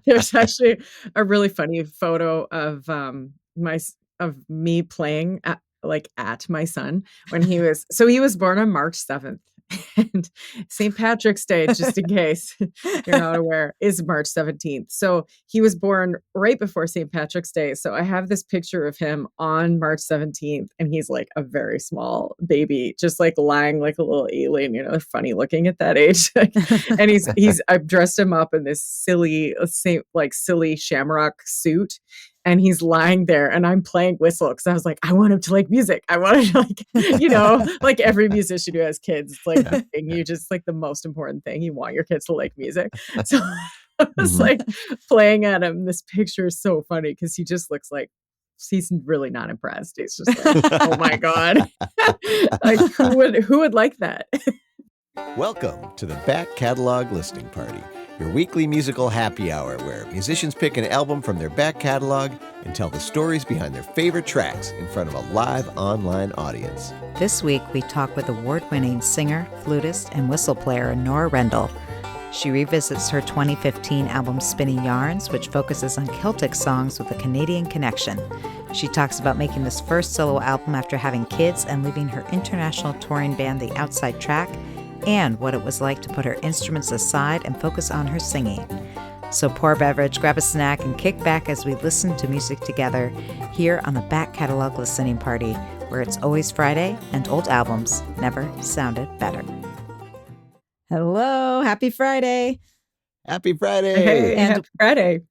There's actually a really funny photo of of me playing at my son when he was born on March 7th. And St. Patrick's Day, just in case you're not aware, is March 17th. So he was born right before St. Patrick's Day. So I have this picture of him on March 17th, and he's like a very small baby, just like lying like a little alien, funny looking at that age. And I've dressed him up in this silly shamrock suit. And he's lying there and I'm playing whistle because I was like, I want him to like music. I want him to like every musician who has kids, it's like the thing, you just like the most important thing. You want your kids to like music. So I was like playing at him. This picture is so funny because he just looks like he's really not impressed. He's just like, oh my God. Like who would like that? Welcome to the Back Catalog Listening Party, your weekly musical happy hour where musicians pick an album from their back catalog and tell the stories behind their favorite tracks in front of a live online audience. This week, we talk with award-winning singer, flutist, and whistle player Norah Rendell. She revisits her 2015 album Spinning Yarns, which focuses on Celtic songs with a Canadian connection. She talks about making this first solo album after having kids and leaving her international touring band The Outside Track, and what it was like to put her instruments aside and focus on her singing. So pour a beverage, grab a snack, and kick back as we listen to music together here on the Back Catalog Listening Party, where it's always Friday and old albums never sounded better. Hello, happy Friday. Happy Friday. Hey, happy Friday.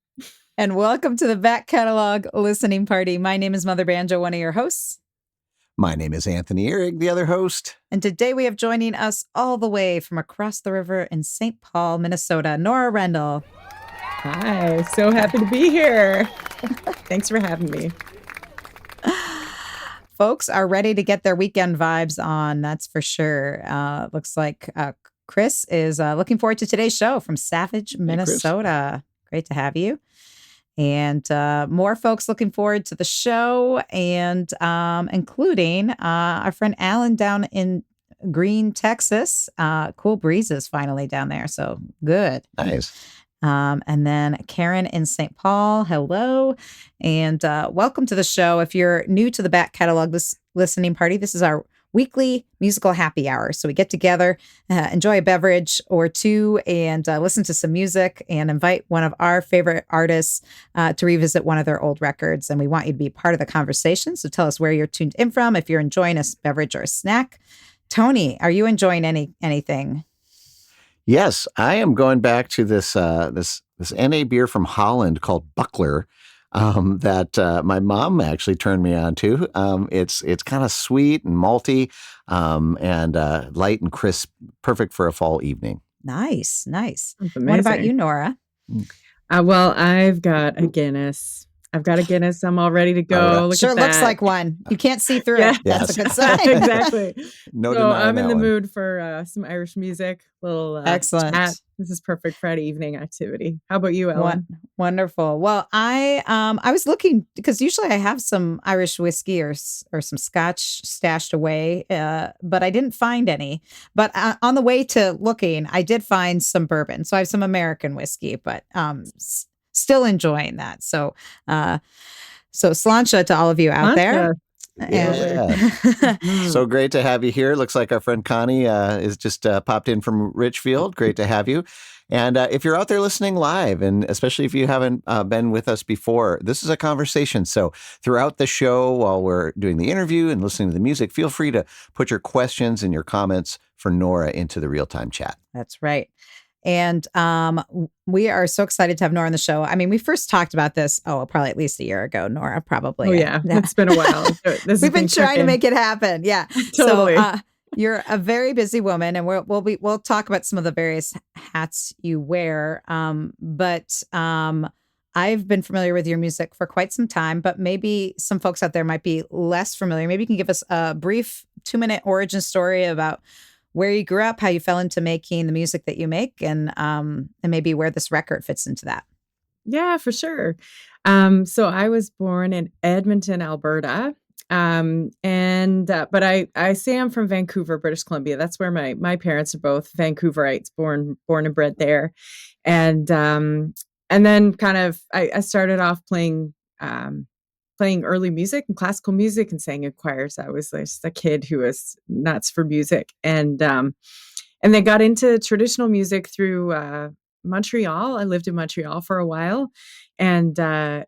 And welcome to the Back Catalog Listening Party. My name is Mother Banjo, one of your hosts. My name is Anthony Ihrig, the other host. And today we have joining us all the way from across the river in St. Paul, Minnesota, Norah Rendell. Hi, so happy to be here. Thanks for having me. Folks are ready to get their weekend vibes on, that's for sure. Looks like Chris is looking forward to today's show from Savage, Minnesota. Great to have you. And more folks looking forward to the show, and including our friend Alan down in Green, Texas. Cool breezes finally down there, so good. Nice. And then Karen in St. Paul, hello, and welcome to the show. If you're new to the Back Catalog Listening Party, this is our weekly musical happy hour. So we get together, enjoy a beverage or two, and listen to some music and invite one of our favorite artists to revisit one of their old records. And we want you to be part of the conversation. So tell us where you're tuned in from, if you're enjoying a beverage or a snack. Tony, are you enjoying anything? Yes, I am going back to this NA beer from Holland called Buckler. That my mom actually turned me on to. It's kind of sweet and malty, and light and crisp, perfect for a fall evening. Nice. What about you, Norah? Well, I've got a Guinness. I'm all ready to go. Right. Sure looks like one. You can't see through it. That's a good sign. Exactly. So I'm in the mood for some Irish music. Little excellent. Chat. This is perfect Friday evening activity. How about you, Ellen? Wonderful. Well, I was looking because usually I have some Irish whiskey or some Scotch stashed away, but I didn't find any. But on the way to looking, I did find some bourbon. So I have some American whiskey, but still enjoying that. So sláinte to all of you out there. Yeah. So great to have you here. Looks like our friend Connie is just popped in from Richfield. Great to have you. And if you're out there listening live, and especially if you haven't been with us before, this is a conversation. So throughout the show, while we're doing the interview and listening to the music, feel free to put your questions and your comments for Norah into the real-time chat. That's right. And we are so excited to have Norah on the show. I mean, we first talked about this, probably at least a year ago, Norah, probably. Oh, yeah. It's been a while. We've been trying to make it happen. Yeah. Totally. So you're a very busy woman, and we'll talk about some of the various hats you wear. But I've been familiar with your music for quite some time, but maybe some folks out there might be less familiar. Maybe you can give us a brief 2-minute origin story about where you grew up, how you fell into making the music that you make, and maybe where this record fits into that. Yeah, for sure. So I was born in Edmonton, Alberta. But I say I'm from Vancouver, British Columbia. That's where my parents are both Vancouverites, born and bred there. And and then kind of I started off playing early music and classical music and sang in choirs. I was just a kid who was nuts for music, and then got into traditional music through Montreal. I lived in Montreal for a while, and so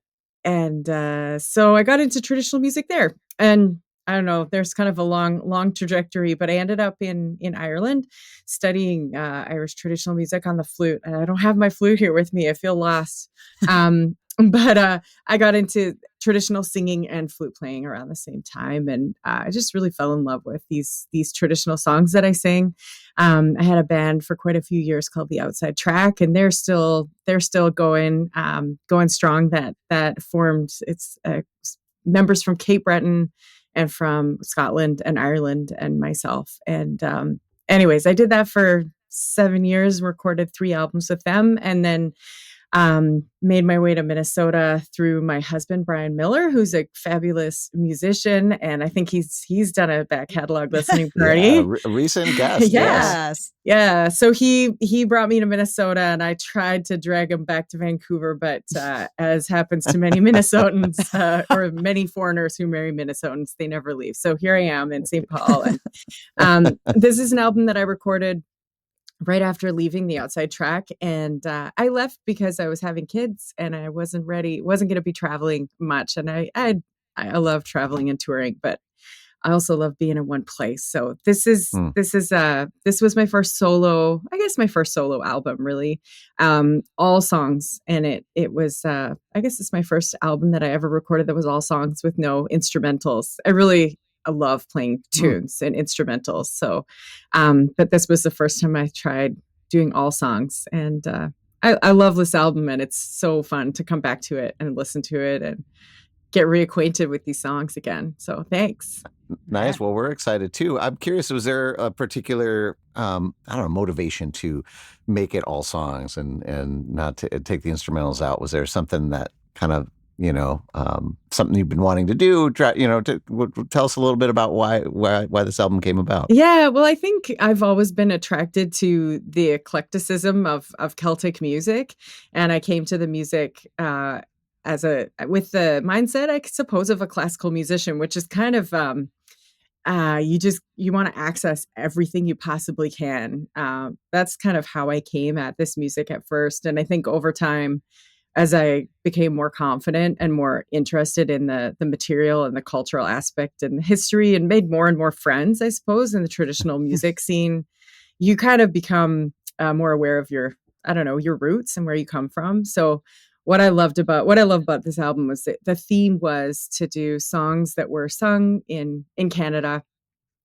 I got into traditional music there. And I don't know, there's kind of a long trajectory, but I ended up in Ireland studying Irish traditional music on the flute. And I don't have my flute here with me. I feel lost. But I got into traditional singing and flute playing around the same time, and I just really fell in love with these traditional songs that I sang. I had a band for quite a few years called the Outside Track, and they're still going strong. That formed its members from Cape Breton and from Scotland and Ireland and myself. And anyways, I did that for 7 years, recorded 3 albums with them, and then made my way to Minnesota through my husband, Brian Miller, who's a fabulous musician. And I think he's done a back catalog listening party. Yeah, a recent guest. Yes. Yeah. So he brought me to Minnesota, and I tried to drag him back to Vancouver, but as happens to many Minnesotans or many foreigners who marry Minnesotans, they never leave. So here I am in St. Paul. And this is an album that I recorded right after leaving the Outside Track. And I left because I was having kids and I wasn't going to be traveling much. And I love traveling and touring, but I also love being in one place. So this was my first solo, my first solo album, really. All songs. And it was, I guess it's my first album that I ever recorded that was all songs with no instrumentals. I love playing tunes and instrumentals. So, but this was the first time I tried doing all songs, and I love this album, and it's so fun to come back to it and listen to it and get reacquainted with these songs again. So thanks. Nice. Well, we're excited too. I'm curious, was there a particular, motivation to make it all songs and not to take the instrumentals out? Was there something that kind of, something you've been wanting to do, tell us a little bit about why this album came about. Yeah, well, I think I've always been attracted to the eclecticism of Celtic music, and I came to the music with the mindset, I suppose, of a classical musician, which is kind of you want to access everything you possibly can. That's kind of how I came at this music at first, and I think over time, as I became more confident and more interested in the material and the cultural aspect and the history, and made more and more friends, I suppose, in the traditional music scene, you kind of become more aware of your roots and where you come from. So what I love about this album was that the theme was to do songs that were sung in Canada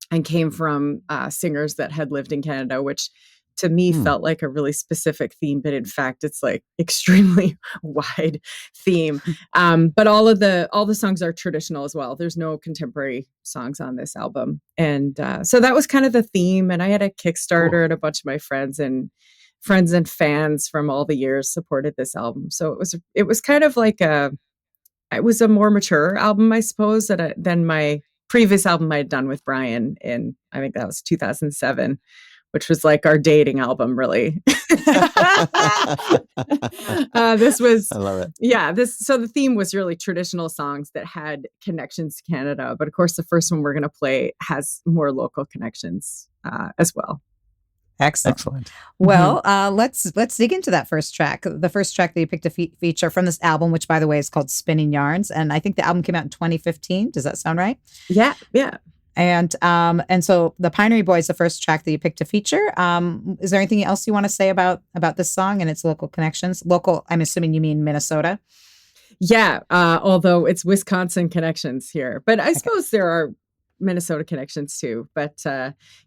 and came from singers that had lived in Canada, which to me felt like a really specific theme, but in fact, it's like extremely wide theme. But all the songs are traditional as well. There's no contemporary songs on this album. And so that was kind of the theme. And I had a Kickstarter, and a bunch of my friends and fans from all the years supported this album. So it was kind of like it was a more mature album, I suppose, than my previous album I had done with Brian in, I think that was 2007. Which was like our dating album, really. This was, I love it. Yeah. So the theme was really traditional songs that had connections to Canada, but of course, the first one we're going to play has more local connections as well. Excellent. Well, let's dig into that first track. The first track that you picked to feature from this album, which by the way is called Spinning Yarns, and I think the album came out in 2015. Does that sound right? Yeah. And so the Pinery Boy is the first track that you picked to feature. Is there anything else you want to say about this song and its local connections? Local, I'm assuming you mean Minnesota. Yeah, although it's Wisconsin connections here, but I suppose there are Minnesota connections too. But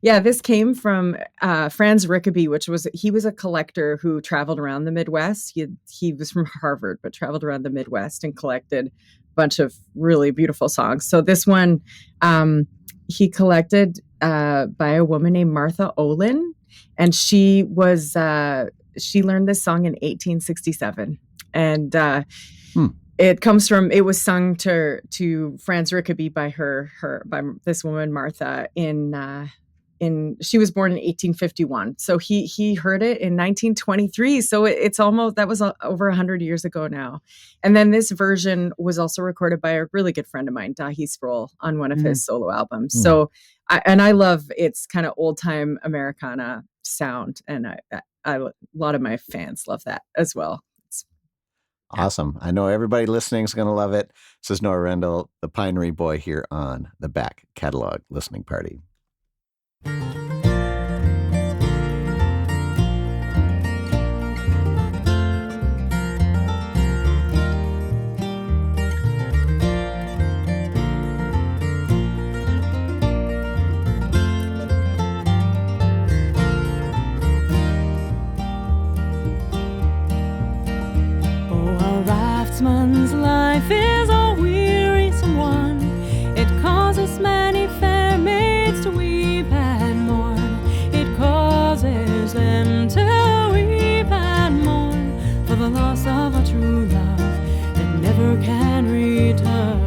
this came from Franz Rickaby, he was a collector who traveled around the Midwest. He was from Harvard, but traveled around the Midwest and collected a bunch of really beautiful songs. So this one, he collected by a woman named Martha Olin, and she learned this song in 1867, and it was sung to Franz Rickaby by this woman Martha in she was born in 1851. So he heard it in 1923. So it's almost, that was over 100 years ago now. And then this version was also recorded by a really good friend of mine, Dahi Sproul, on one of his solo albums. So I love its kind of old time Americana sound. And a lot of my fans love that as well. Awesome. I know everybody listening is going to love it. This is Norah Rendell, the Pinery Boy, here on the Back Catalog Listening Party. Man's life is a wearisome one. It causes many fair maids to weep and mourn. It causes them to weep and mourn for the loss of a true love that never can return.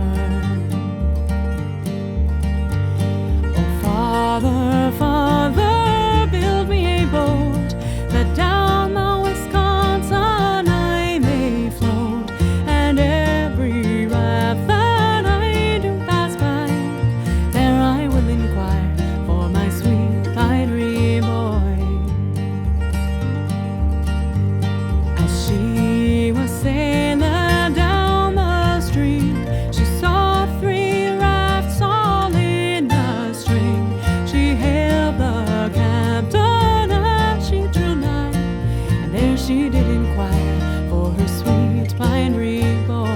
Oh, Father, Father, build me a boat that down the Wisconsin I may float. And every raft that I do pass by, there I will inquire for my sweet Pinery Boy. As she was sailing down the stream, she saw 3 rafts all in a string. She hailed the captain as she drew nigh, and there she did inquire for her sweet Pinery Boy.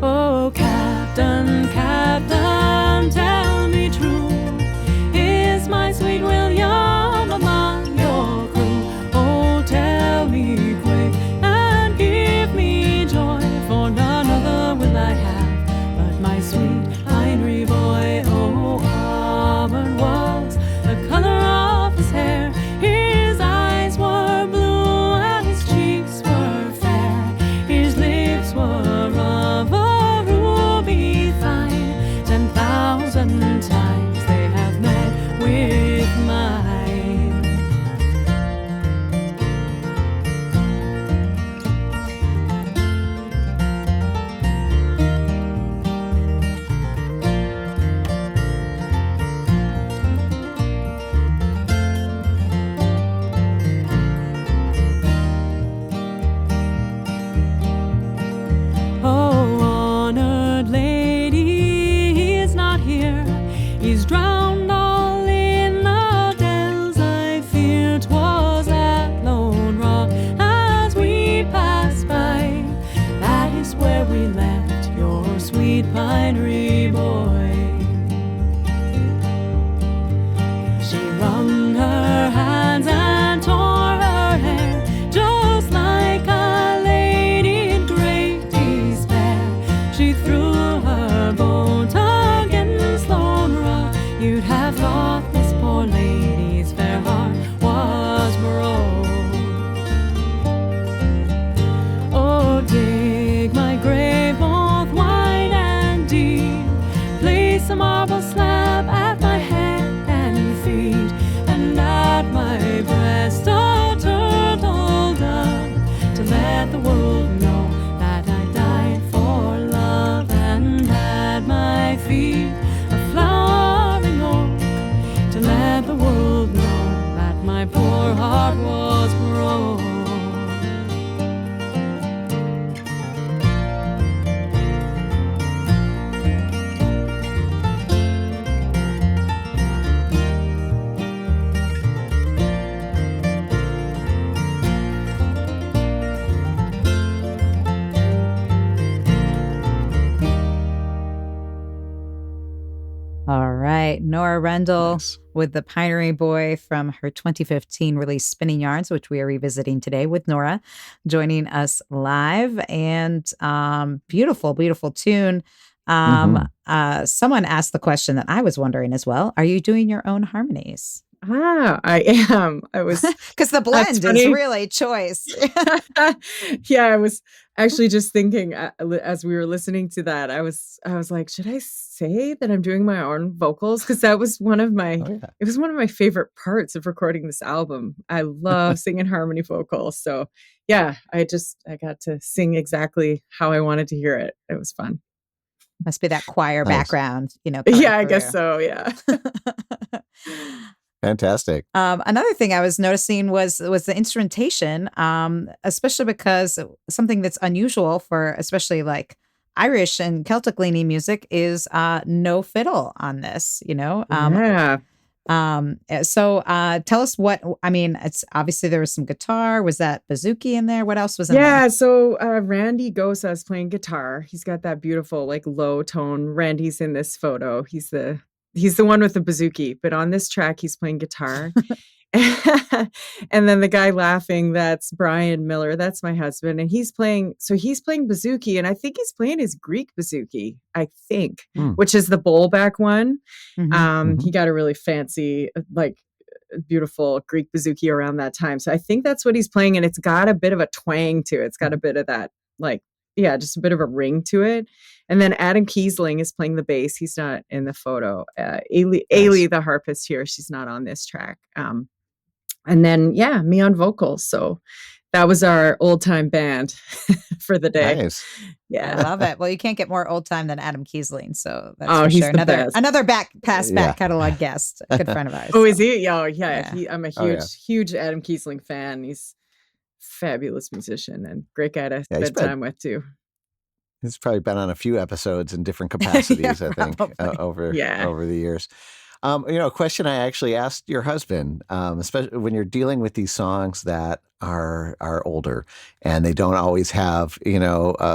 Oh, Captain, Captain, tell me true, is my sweet William among your crew? Oh, tell me quick and give me joy, for none other will I have but my sweet Pinery Boy. Oh, auburn was the color of his hair, his eyes were blue and his cheeks were fair, his lips were of a ruby fine. 10,000 times they have met with mine. Oh, honored lady, he is not here. He's drowned all in the dells. I fear 'twas at Lone Rock as we passed by. That is where we left your sweet Pinery Boy. She wrung her hands and tore her hair, just like a lady in great despair. She threw her boat against Lone Rock. You'd have thought this poor lady's fair heart was broke. Oh, dig my grave both wide and deep, place a marble slab at my head and feet, and at my breast a turtle dove, to let the world know that I died for love, and at my feet a flowering oak, to let the world know that my poor heart was broke. All right. Norah Rendell Nice. with the Pinery Boy from her 2015 release Spinning Yarns, which we are revisiting today with Norah joining us live. And beautiful, beautiful tune. Someone asked the question that I was wondering as well. Are you doing your own harmonies? I am. I was Because the That's blend is funny. really choice. Yeah, I was actually just thinking as we were listening to that, I was like, should I say that I'm doing my own vocals? Because that was one of my Oh, yeah. it was one of my favorite parts of recording this album. I love singing harmony vocals. So yeah, I got to sing exactly how I wanted to hear it. It was fun. Must be that choir Nice. background, coming Yeah, I guess through. so. Yeah. Fantastic. Another thing I was noticing was the instrumentation, especially because something that's unusual for especially like Irish and Celtic leaning music is no fiddle on this. Yeah. So tell us what I mean. It's obviously there was some guitar. Was that bouzouki in there? What else was in there? Yeah, so Randy Gosa is playing guitar. He's got that beautiful, like low tone. Randy's in this photo. He's the one with the bouzouki, but on this track he's playing guitar. And then the guy laughing, that's Brian Miller. That's my husband. And he's playing bouzouki, and I think he's playing his Greek bouzouki, I think, which is the bowl back one. He got a really fancy, like beautiful Greek bouzouki around that time. So I think that's what he's playing. And it's got a bit of a twang to it. It's got a bit of that, like, yeah, just a bit of a ring to it. And then Adam Kiesling is playing the bass. He's not in the photo. Ailey, the harpist here, she's not on this track. And then, yeah, me on vocals. So that was our old time band for the day. Nice. Yeah. I love it. Well, you can't get more old time than Adam Kiesling. So that's Oh, for he's sure. the best. Another back catalog guest, a good friend of ours. Oh, is he? Oh, yeah. Yeah. I'm a Oh, yeah. huge Adam Kiesling fan. He's a fabulous musician and great guy to Yeah, he's spend time with too. He's probably been on a few episodes in different capacities, I think, probably. over Yeah. over the years. A question I actually asked your husband, especially when you're dealing with these songs that are older and they don't always have,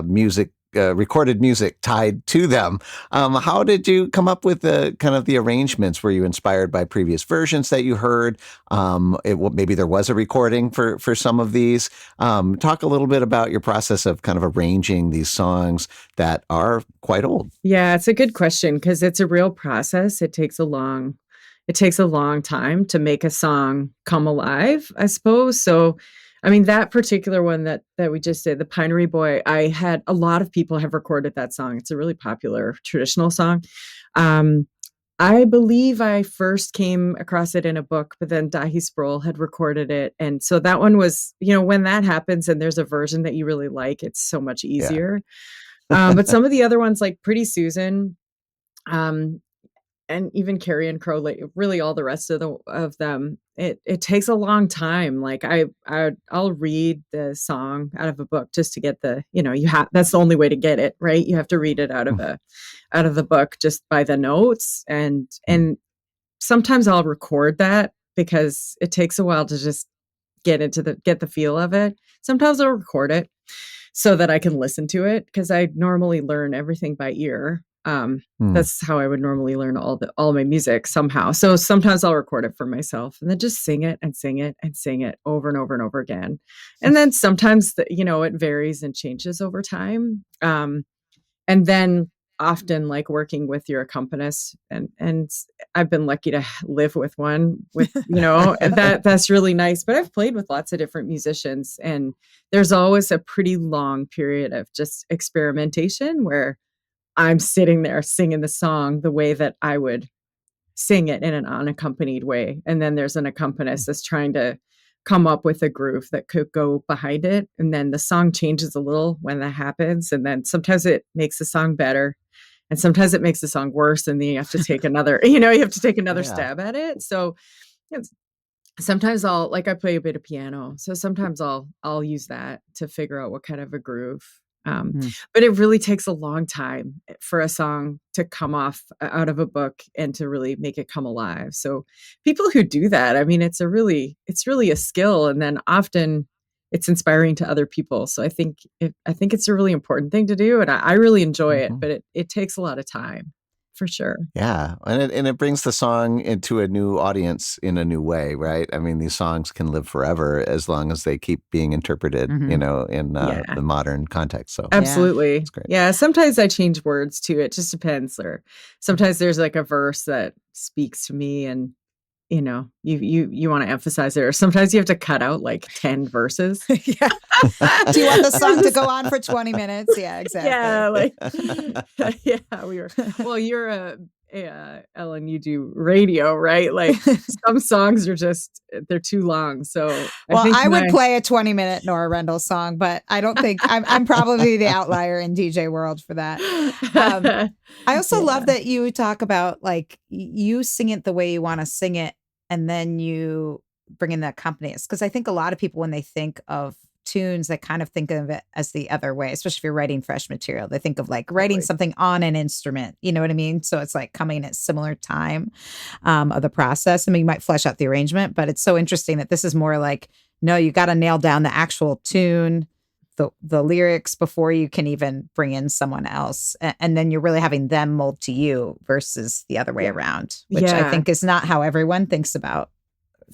music, recorded music tied to them. How did you come up with the kind of the arrangements? Were you inspired by previous versions that you heard? Maybe there was a recording for some of these. Talk a little bit about your process of kind of arranging these songs that are quite old. Yeah, it's a good question because it's a real process. It takes a long time to make a song come alive, I suppose. So, I mean, that particular one that we just did, the Pinery Boy, I had a lot of people have recorded that song. It's a really popular traditional song. I believe I first came across it in a book, but then Dahi Sproul had recorded it. And so that one was, when that happens and there's a version that you really like, it's so much easier. But some of the other ones like Pretty Susan, and even Carrion Crow, like really all the rest of them, it takes a long time. Like I'll read the song out of a book just to get that's the only way to get it, right? You have to read it out of the book just by the notes. And sometimes I'll record that because it takes a while to just get the feel of it. Sometimes I'll record it so that I can listen to it because I normally learn everything by ear. That's how I would normally learn all my music somehow. So sometimes I'll record it for myself and then just sing it and sing it and sing it over and over and over again. And then sometimes it varies and changes over time. And then often like working with your accompanist and I've been lucky to live with one with, that's really nice. But I've played with lots of different musicians and there's always a pretty long period of just experimentation where I'm sitting there singing the song the way that I would sing it in an unaccompanied way. And then there's an accompanist that's trying to come up with a groove that could go behind it. And then the song changes a little when that happens. And then sometimes it makes the song better. And sometimes it makes the song worse. And then you have to take another, stab at it. So sometimes I play a bit of piano. So sometimes I'll use that to figure out what kind of a groove. But it really takes a long time for a song to come off out of a book and to really make it come alive. So people who do that, I mean, it's really a skill. And then often it's inspiring to other people. So I think it's a really important thing to do. And I really enjoy it, but it takes a lot of time. For sure. Yeah. And it brings the song into a new audience in a new way, right? I mean, these songs can live forever as long as they keep being interpreted, in the modern context. So absolutely. That's great. Yeah. Sometimes I change words too. It just depends. Or sometimes there's like a verse that speaks to me and you want to emphasize it, or sometimes you have to cut out like 10 verses. Yeah. Do you want the song to go on for 20 minutes? Yeah, exactly. Yeah, like you're Ellen, you do radio, right? Like some songs are just they're too long. So I would play a 20-minute Norah Rendell song, but I don't think I'm probably the outlier in DJ world for that. I also love that you talk about like you sing it the way you want to sing it, and then you bring in the accompanist. Because I think a lot of people, when they think of tunes, they kind of think of it as the other way, especially if you're writing fresh material. They think of like writing something on an instrument, you know what I mean? So it's like coming at similar time of the process. I mean, you might flesh out the arrangement, but it's so interesting that this is more like, no, you got to nail down the actual tune, the lyrics before you can even bring in someone else. And then you're really having them mold to you versus the other way around, which I think is not how everyone thinks about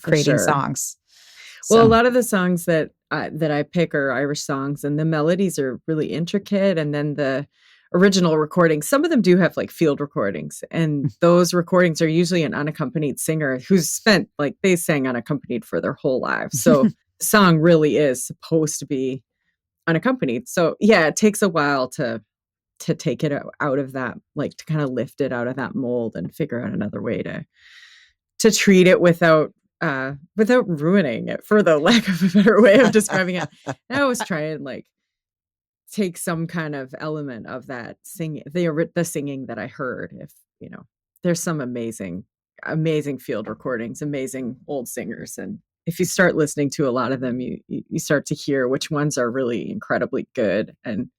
creating songs. Well, a lot of the songs that I pick are Irish songs, and the melodies are really intricate. And then the original recordings, some of them do have like field recordings, and those recordings are usually an unaccompanied singer who's spent like they sang unaccompanied for their whole lives. So the song really is supposed to be unaccompanied. So yeah, it takes a while to take it out of that, like to kind of lift it out of that mold and figure out another way to treat it without ruining it, for the lack of a better way of describing it. I always try and like take some kind of element of that singing, the singing that I heard. If there's some amazing field recordings, amazing old singers, and if you start listening to a lot of them, you start to hear which ones are really incredibly good, and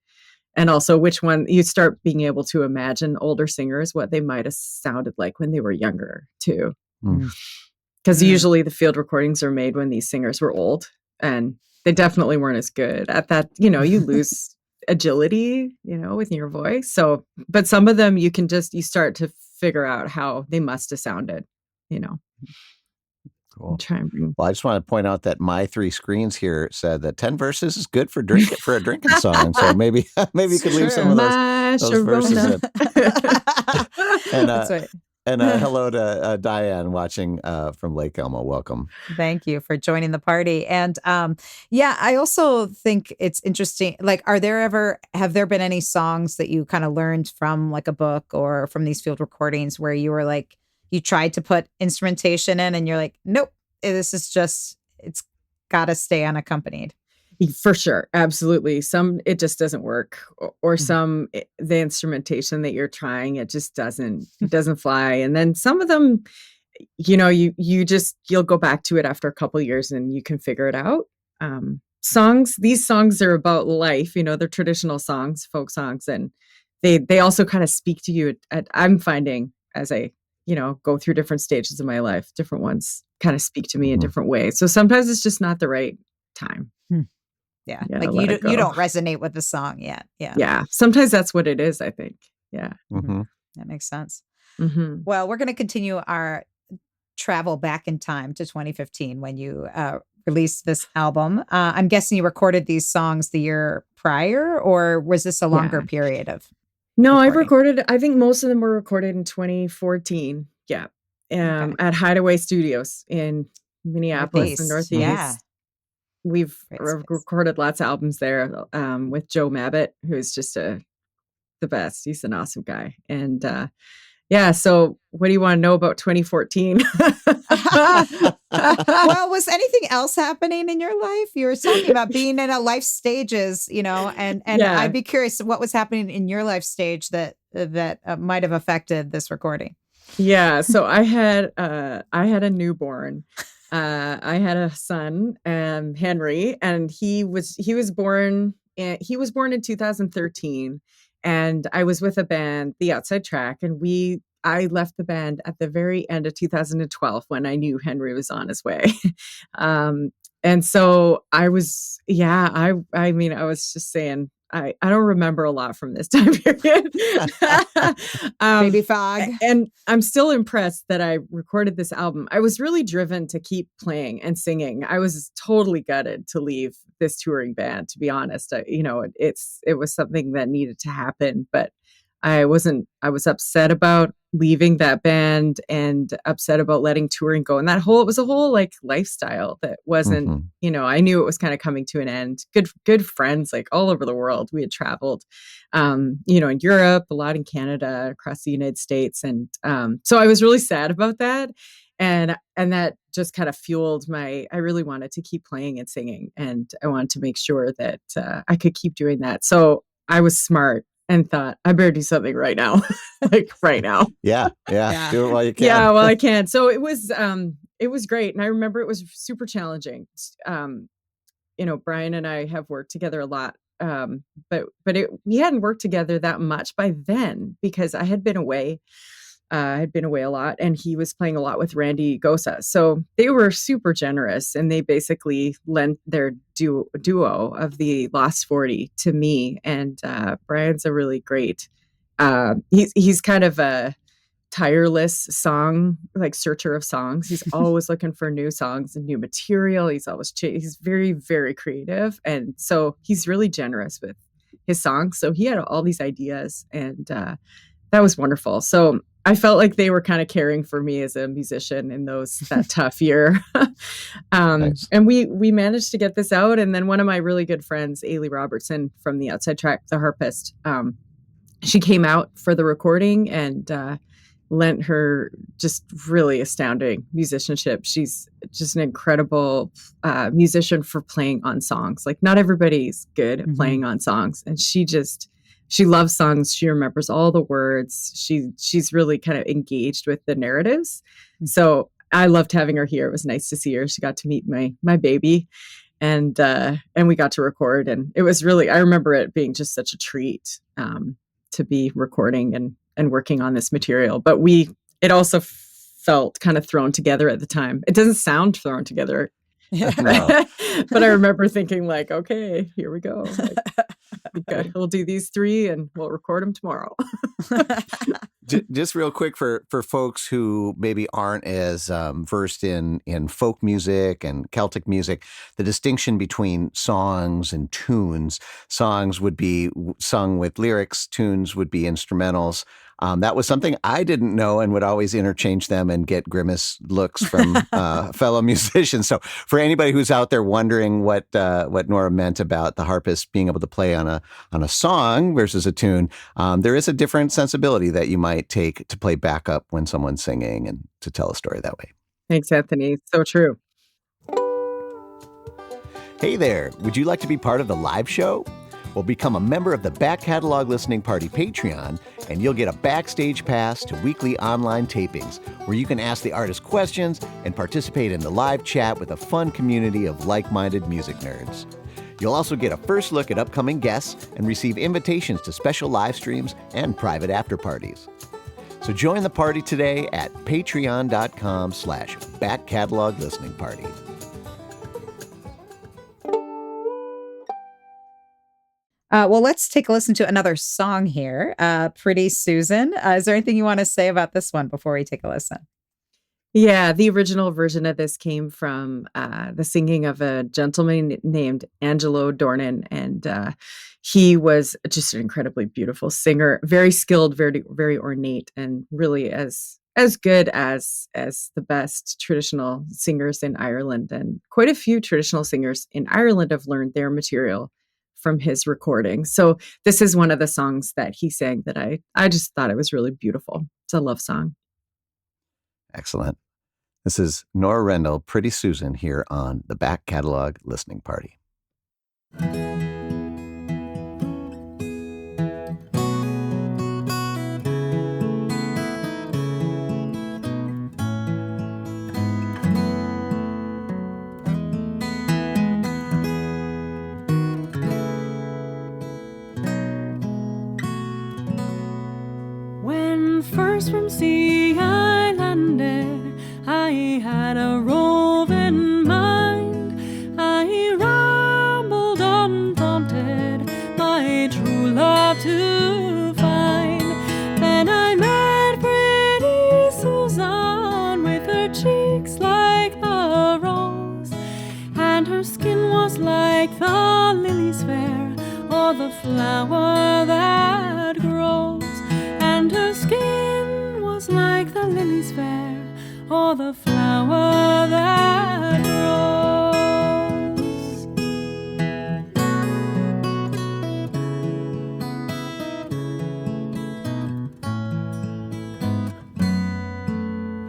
also which one you start being able to imagine older singers, what they might have sounded like when they were younger too. Because usually the field recordings are made when these singers were old, and they definitely weren't as good at that. You lose agility, with your voice. So, but some of them you start to figure out how they must have sounded, Cool. Well, I just want to point out that my 3 screens here said that 10 verses is good for a drinking song. So maybe you could leave some of those verses in. And, that's right. And hello to Diane watching from Lake Elmo. Welcome. Thank you for joining the party. And I also think it's interesting. Like, have there been any songs that you kind of learned from like a book or from these field recordings where you were like, you tried to put instrumentation in and you're like, nope, this is just, it's got to stay unaccompanied? For sure. Absolutely. Some, it just doesn't work, or some, the instrumentation that you're trying, it just doesn't fly. And then some of them, you'll go back to it after a couple of years and you can figure it out. These songs are about life, they're traditional songs, folk songs, and they also kind of speak to you. I'm finding as I, go through different stages of my life, different ones kind of speak to me in different ways. So sometimes it's just not the right time. Yeah. Like you don't resonate with the song yet. Yeah. Yeah. Sometimes that's what it is, I think. Yeah. That makes sense. Well, we're going to continue our travel back in time to 2015 when you released this album. I'm guessing you recorded these songs the year prior, or was this a longer period of? No, I think most of them were recorded in 2014. Yeah. At Hideaway Studios in Minneapolis, the Northeast. Yeah. We've recorded lots of albums there with Joe Mabbitt, who's just the best. He's an awesome guy. And so what do you want to know about 2014? Well, was anything else happening in your life? You were talking about being in a life stages, and I'd be curious what was happening in your life stage that might have affected this recording. Yeah. So I had a newborn. I had a son, Henry, and he was born in 2013, and I was with a band, the Outside Track, and I left the band at the very end of 2012 when I knew Henry was on his way. And so I was, I was just saying, I don't remember a lot from this time period. Baby fog. And I'm still impressed that I recorded this album. I was really driven to keep playing and singing. I was totally gutted to leave this touring band, to be honest. It was something that needed to happen, but I was upset about leaving that band and upset about letting touring go. And it was a whole like lifestyle that wasn't, Mm-hmm. I knew it was kind of coming to an end. Good friends, like all over the world. We had traveled, in Europe, a lot in Canada, across the United States. And, so I was really sad about that. And that just kind of fueled I really wanted to keep playing and singing. And I wanted to make sure that, I could keep doing that. So I was smart and thought, I better do something right now, like right now. Yeah. Yeah. Do it while you can. Yeah, well, I can. So it was great. And I remember it was super challenging. Brian and I have worked together a lot. But we hadn't worked together that much by then because I had been away. I had been away a lot, and he was playing a lot with Randy Gosa. So they were super generous, and they basically lent their duo of the Lost 40 to me. And Brian's a really great. He's kind of a tireless searcher of songs. He's always looking for new songs and new material. He's very, very creative, and so he's really generous with his songs. So he had all these ideas, and that was wonderful. So I felt like they were kind of caring for me as a musician in that tough year. Nice. And we managed to get this out. And then one of my really good friends, Ailey Robertson from the Outside Track, the harpist, she came out for the recording and lent her just really astounding musicianship. She's just an incredible musician for playing on songs. Like not everybody's good at playing on songs. And she loves songs. She remembers all the words. She's really kind of engaged with the narratives. So I loved having her here. It was nice to see her. She got to meet my baby, and we got to record. And it was really, I remember it being just such a treat to be recording and working on this material. But it also felt kind of thrown together at the time. It doesn't sound thrown together. No. But I remember thinking like, okay, here we go. Like, we'll do these 3 and we'll record them tomorrow. Just real quick for folks who maybe aren't as versed in folk music and Celtic music, the distinction between songs and tunes. Songs would be sung with lyrics, tunes would be instrumentals. That was something I didn't know and would always interchange them and get grimace looks from fellow musicians. So for anybody who's out there wondering what Norah meant about the harpist being able to play on a song versus a tune, there is a different sensibility that you might take to play backup when someone's singing and to tell a story that way. Thanks, Anthony. So true. Hey there, would you like to be part of the live show? Well, become a member of the Back Catalog Listening Party Patreon, and you'll get a backstage pass to weekly online tapings where you can ask the artist questions and participate in the live chat with a fun community of like-minded music nerds. You'll also get a first look at upcoming guests and receive invitations to special live streams and private after parties. So join the party today at patreon.com/Back Catalog Listening Party. Well, let's take a listen to another song here. Pretty Susan. Is there anything you want to say about this one before we take a listen? Yeah, the original version of this came from the singing of a gentleman named Angelo Dornan, and he was just an incredibly beautiful singer, very skilled, very very ornate, and really as good as the best traditional singers in Ireland. And quite a few traditional singers in Ireland have learned their material from his recording. So this is one of the songs that he sang that I just thought it was really beautiful. It's a love song. Excellent. This is Norah Rendell, Pretty Susan, here on the Back Catalog Listening Party. When first from sea I landed, I had a roving mind. I rambled undaunted, my true love to find. Then I met pretty Susan, with her cheeks like the rose, and her skin was like the lilies fair, or the flower that grows skin was like the lilies fair, or the flower that grows.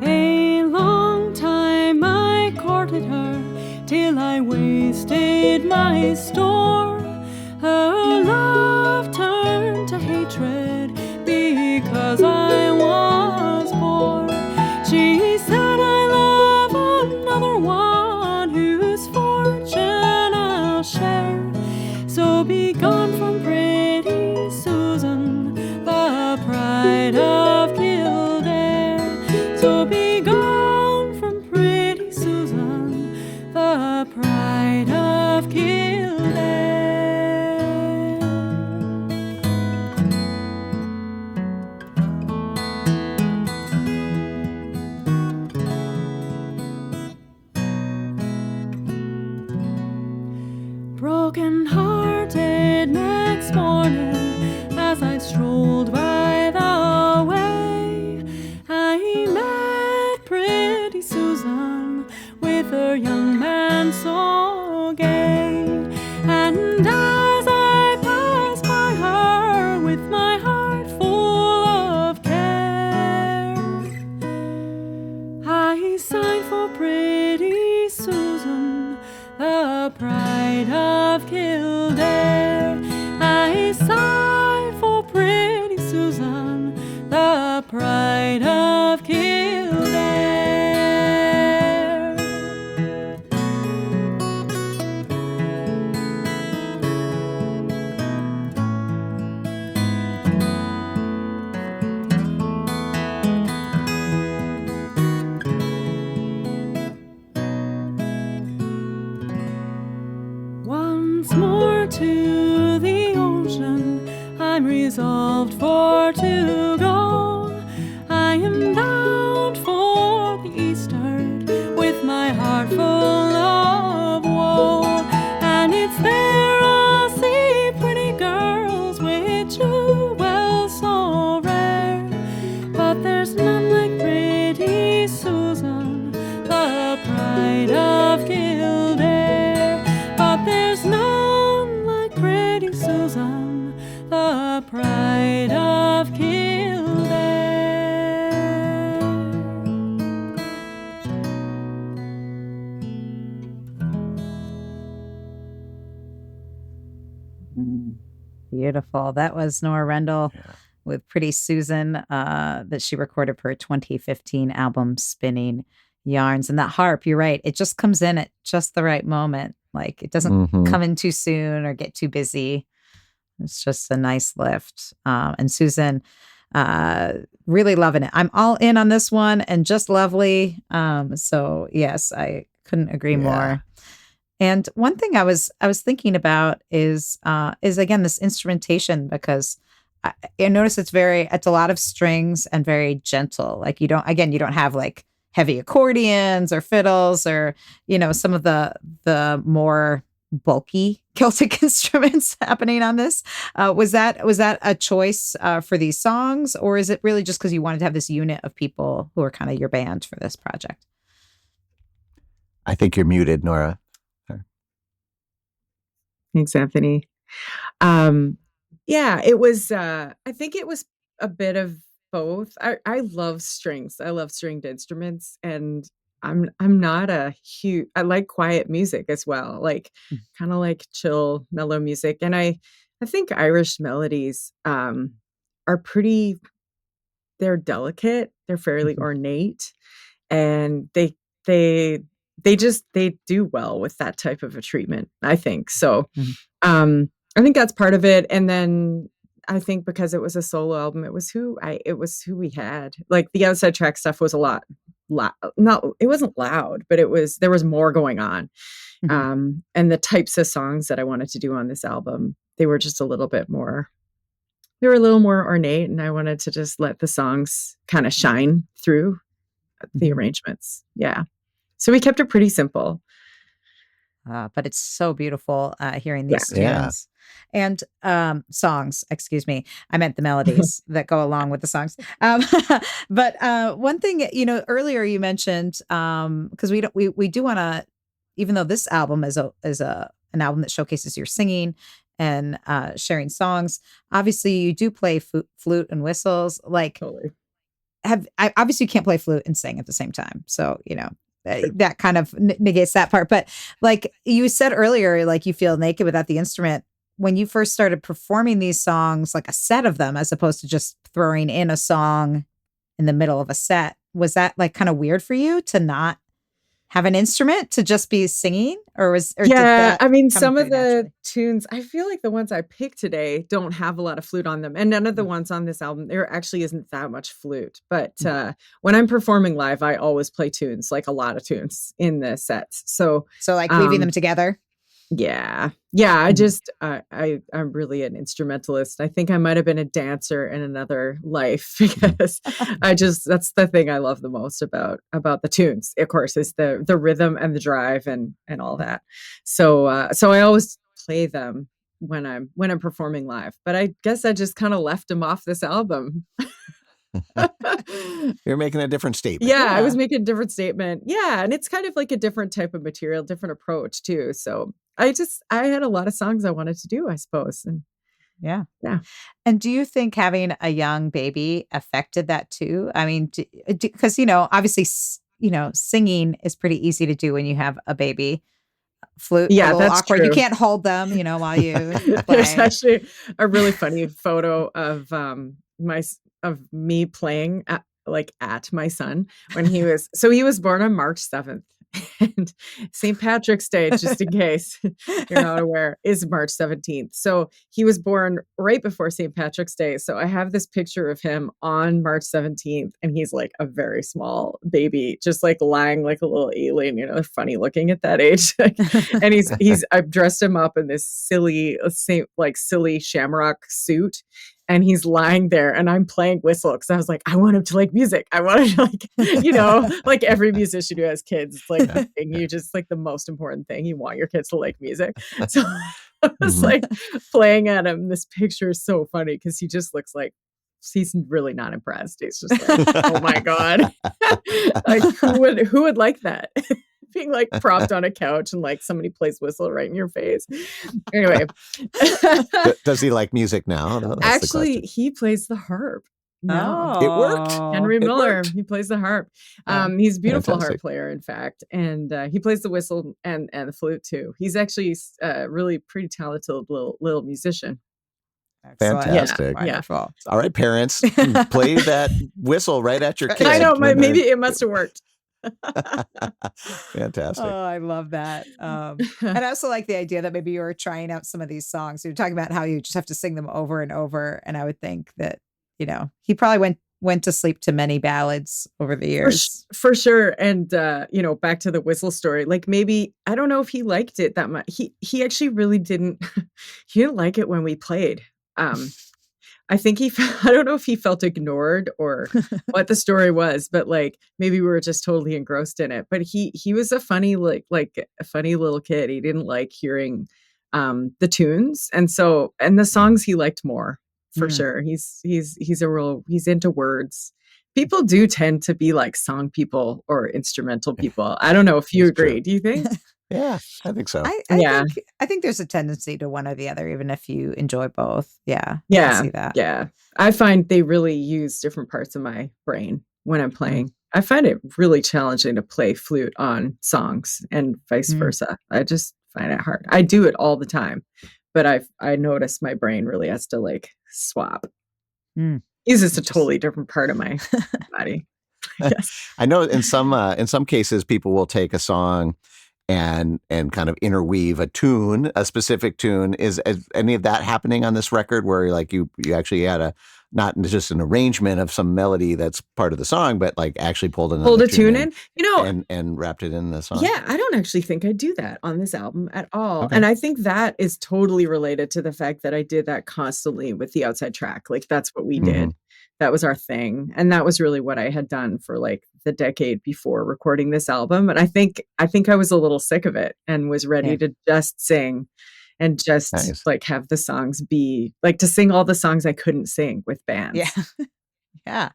A long time I courted her, till I wasted my store. Her love turned to hatred, because I was poor. She said, I love another one, whose fortune I'll share. So be gone from pretty Susan, the pride of Kildare. So be gone from pretty Susan, the pride of Kildare. Broken-hearted next morning, as I strolled by the way, I met pretty Susan with her young man so gay. And as I passed by her with my heart full of care, I sighed for pretty Susan, the pride of Kildare. I sighed for pretty Susan, the pride of Kildare. Once more to the ocean I'm resolved for to go. I am bound for the eastward with my heart full of woe. And it's there I'll see pretty girls with jewels so rare. But there's none like pretty Susan, the pride of Kildare. But there's none like pretty Susan, the pride of Kildare. Beautiful. That was Norah Rendell with Pretty Susan that she recorded for her 2015 album Spinning Yarns. And that harp, you're right, it just comes in at just the right moment. Like it doesn't come in too soon or get too busy. It's just a nice lift. And Susan, really loving it. I'm all in on this one and just lovely. So yes, I couldn't agree more. And one thing I was thinking about is again this instrumentation, because I notice it's a lot of strings and very gentle. Like you don't have like heavy accordions or fiddles or some of the more bulky Celtic instruments happening on this. Was that a choice for these songs, or is it really just because you wanted to have this unit of people who are kind of your band for this project? I think you're muted, Norah. Thanks, Anthony. Yeah, it was, I think it was a bit of both. I love strings. I love stringed instruments, and I'm not a huge, I like quiet music as well, like kind of like chill, mellow music. And I think Irish melodies, are pretty, they're delicate, they're fairly ornate, and they do well with that type of a treatment, I think. So, I think that's part of it. And then I think because it was a solo album, it was who we had. Like the outside track stuff was a lot it wasn't loud, but there was more going on. And the types of songs that I wanted to do on this album, they were just a little more ornate, and I wanted to just let the songs kind of shine through the arrangements. Yeah. So we kept it pretty simple. But it's so beautiful hearing Yeah. these Yeah. tunes and songs. Excuse me, I meant the melodies that go along with the songs. But one thing, earlier you mentioned because we do want to, even though this album is an album that showcases your singing and sharing songs. Obviously, you do play flute and whistles. Like, Totally. obviously you can't play flute and sing at the same time. So, that kind of negates that part. But like you said earlier, like you feel naked without the instrument. When you first started performing these songs, like a set of them, as opposed to just throwing in a song in the middle of a set, was that like kind of weird for you to not have an instrument, to just be singing? Or did Yeah, that I mean, come some of pretty the naturally? tunes, I feel like the ones I picked today don't have a lot of flute on them, and none of the Mm, ones on this album, there actually isn't that much flute, but, mm. when I'm performing live, I always play tunes, like a lot of tunes in the sets, so, So like weaving them um together? yeah. Yeah, I Mhm. just I'm really an instrumentalist. I think I might have been a dancer in another life because that's the thing I love the most about the tunes, of course, is the rhythm and the drive and all that. So I always play them when I'm performing live, but I guess I just kinda left them off this album. You're making a different statement. Yeah, I was Yeah. making a different statement. Yeah, and it's kind of like a different type of material, different approach too. So I had a lot of songs I wanted to do, I suppose. And Yeah. yeah. And do you think having a young baby affected that too? I mean, because, obviously, singing is pretty easy to do when you have a baby. Flute, a Yeah, little that's awkward. You true. can't hold them, while you There's play. actually a really funny photo of of me playing at my son when he was born on March 7th. And St. Patrick's Day, just in case you're not aware, is March 17th. So he was born right before St. Patrick's Day. So I have this picture of him on March 17th, and he's like a very small baby, just like lying like a little alien, funny looking at that age. And I've dressed him up in this silly shamrock suit, and he's lying there, and I'm playing whistle because I was like, I want him to like music. I want him to like every musician who has kids, it's like Yeah. the thing you just like the most important thing. You want your kids to like music. So I was Mhm. like playing at him. This picture is so funny because he just looks like he's really not impressed. He's just like, oh my God. Like who would like that? Being like propped on a couch and like somebody plays whistle right in your face. Anyway. Does he like music now? That's the Actually, question. he plays the harp now. It worked. Oh. Henry It Miller, worked. he plays the harp. Yeah. He's a beautiful harp Fantastic. player, in fact, and he plays the whistle and the flute too. He's actually a really pretty talented little musician. Excellent. Yeah, Fantastic. yeah. Wonderful. All right, parents, play that whistle right at your kid. I know, when they're- maybe it must have worked. Fantastic. Oh, I love that. And I also like the idea that maybe you were trying out some of these songs. You're talking about how you just have to sing them over and over. And I would think that, he probably went to sleep to many ballads over the years. For sure. And back to the whistle story. Like maybe I don't know if he liked it that much. He actually really didn't. He didn't like it when we played. I think I don't know if he felt ignored or what the story was, but like maybe we were just totally engrossed in it. But he was a funny like a funny little kid. He didn't like hearing the tunes, and the songs he liked more for Mm. sure. He's into words. People do tend to be like song people or instrumental people. I don't know if you That's true. agree. Do you think? Yeah, I think so. Yeah. I think there's a tendency to one or the other, even if you enjoy both. Yeah. I can Yeah, see that. yeah. I find they really use different parts of my brain when I'm playing. I find it really challenging to play flute on songs and vice Mm. versa. I just find it hard. I do it all the time, but I notice my brain really has to like swap. Mm. Uses a totally different part of my body. Yes. I know in some cases people will take a song and kind of interweave a specific tune. Is any of that happening on this record where like you actually had not just an arrangement of some melody that's part of the song, but like actually pulled Pulled another a tune in. and wrapped it in the song? Yeah, I don't actually think I do that on this album at all. Okay. And I think that is totally related to the fact that I did that constantly with the outside track. Like that's what we did. That was our thing. And that was really what I had done for like the decade before recording this album. And I think I was a little sick of it and was ready to just sing and just like have the songs be like to sing all the songs I couldn't sing with bands. Yeah.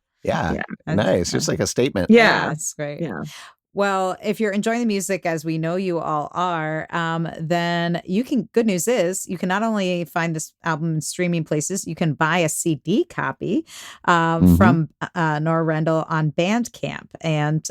Nice. Just like a statement. Yeah. That's great. Yeah. Well, if you're enjoying the music, as we know you all are, then good news is you can not only find this album in streaming places, you can buy a CD copy from Norah Rendell on Bandcamp. And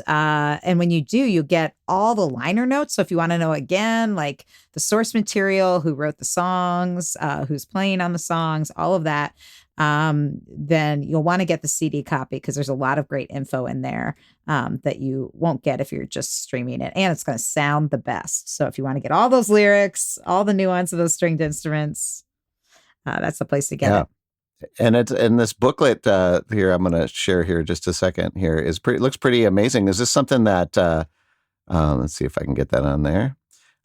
when you do, you get all the liner notes. So if you want to know again, like the source material, who wrote the songs, who's playing on the songs, all of that, then you'll want to get the CD copy because there's a lot of great info in there that you won't get if you're just streaming it. And it's going to sound the best. So if you want to get all those lyrics, all the nuance of those stringed instruments, that's the place to get it. And this booklet here, I'm going to share here just a second here, looks pretty amazing. Is this something that, let's see if I can get that on there.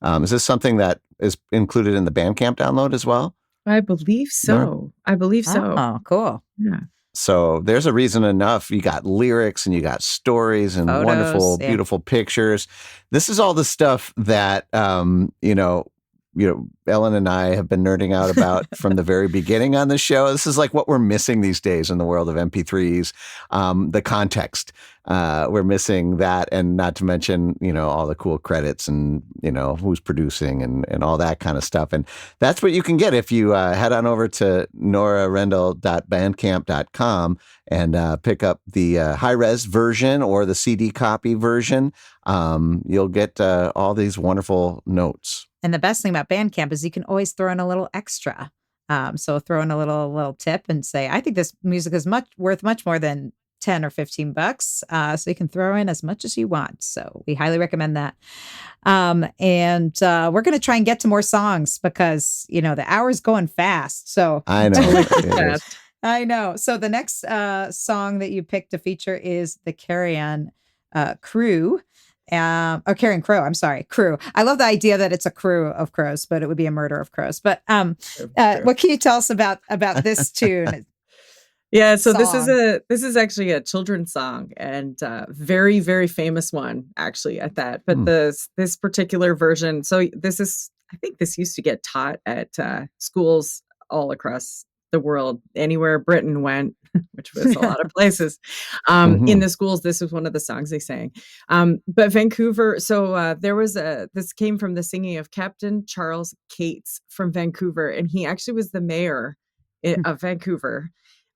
Is this something that is included in the Bandcamp download as well? I believe so. No? I believe so. Oh, cool. Yeah. So there's a reason enough. You got lyrics and you got stories and Photos, wonderful, beautiful pictures. This is all the stuff that, Ellen and I have been nerding out about from the very beginning on the show. This is like what we're missing these days in the world of MP3s, the context. We're missing that, and not to mention, all the cool credits and, who's producing and all that kind of stuff. And that's what you can get if you head on over to norahrendell.bandcamp.com and pick up the high-res version or the CD copy version. You'll get all these wonderful notes. And the best thing about Bandcamp is you can always throw in a little extra. So throw in a little tip and say, I think this music is worth much more than 10 or 15 bucks. So you can throw in as much as you want. So we highly recommend that. And we're going to try and get to more songs because, the hour's going fast. So I know. I know. So the next song that you picked to feature is the Carrion Crew. Or Carrion Crow, I'm sorry, Crew. I love the idea that it's a crew of crows, but it would be a murder of crows. But what can you tell us about this tune? Yeah, so this is actually a children's song and very, very famous one actually at that. But this particular version, so I think this used to get taught at schools all across the world, anywhere Britain went, which was a lot of places. In the schools, this was one of the songs they sang. But Vancouver, so this came from the singing of Captain Charles Cates from Vancouver, and he actually was the mayor of Vancouver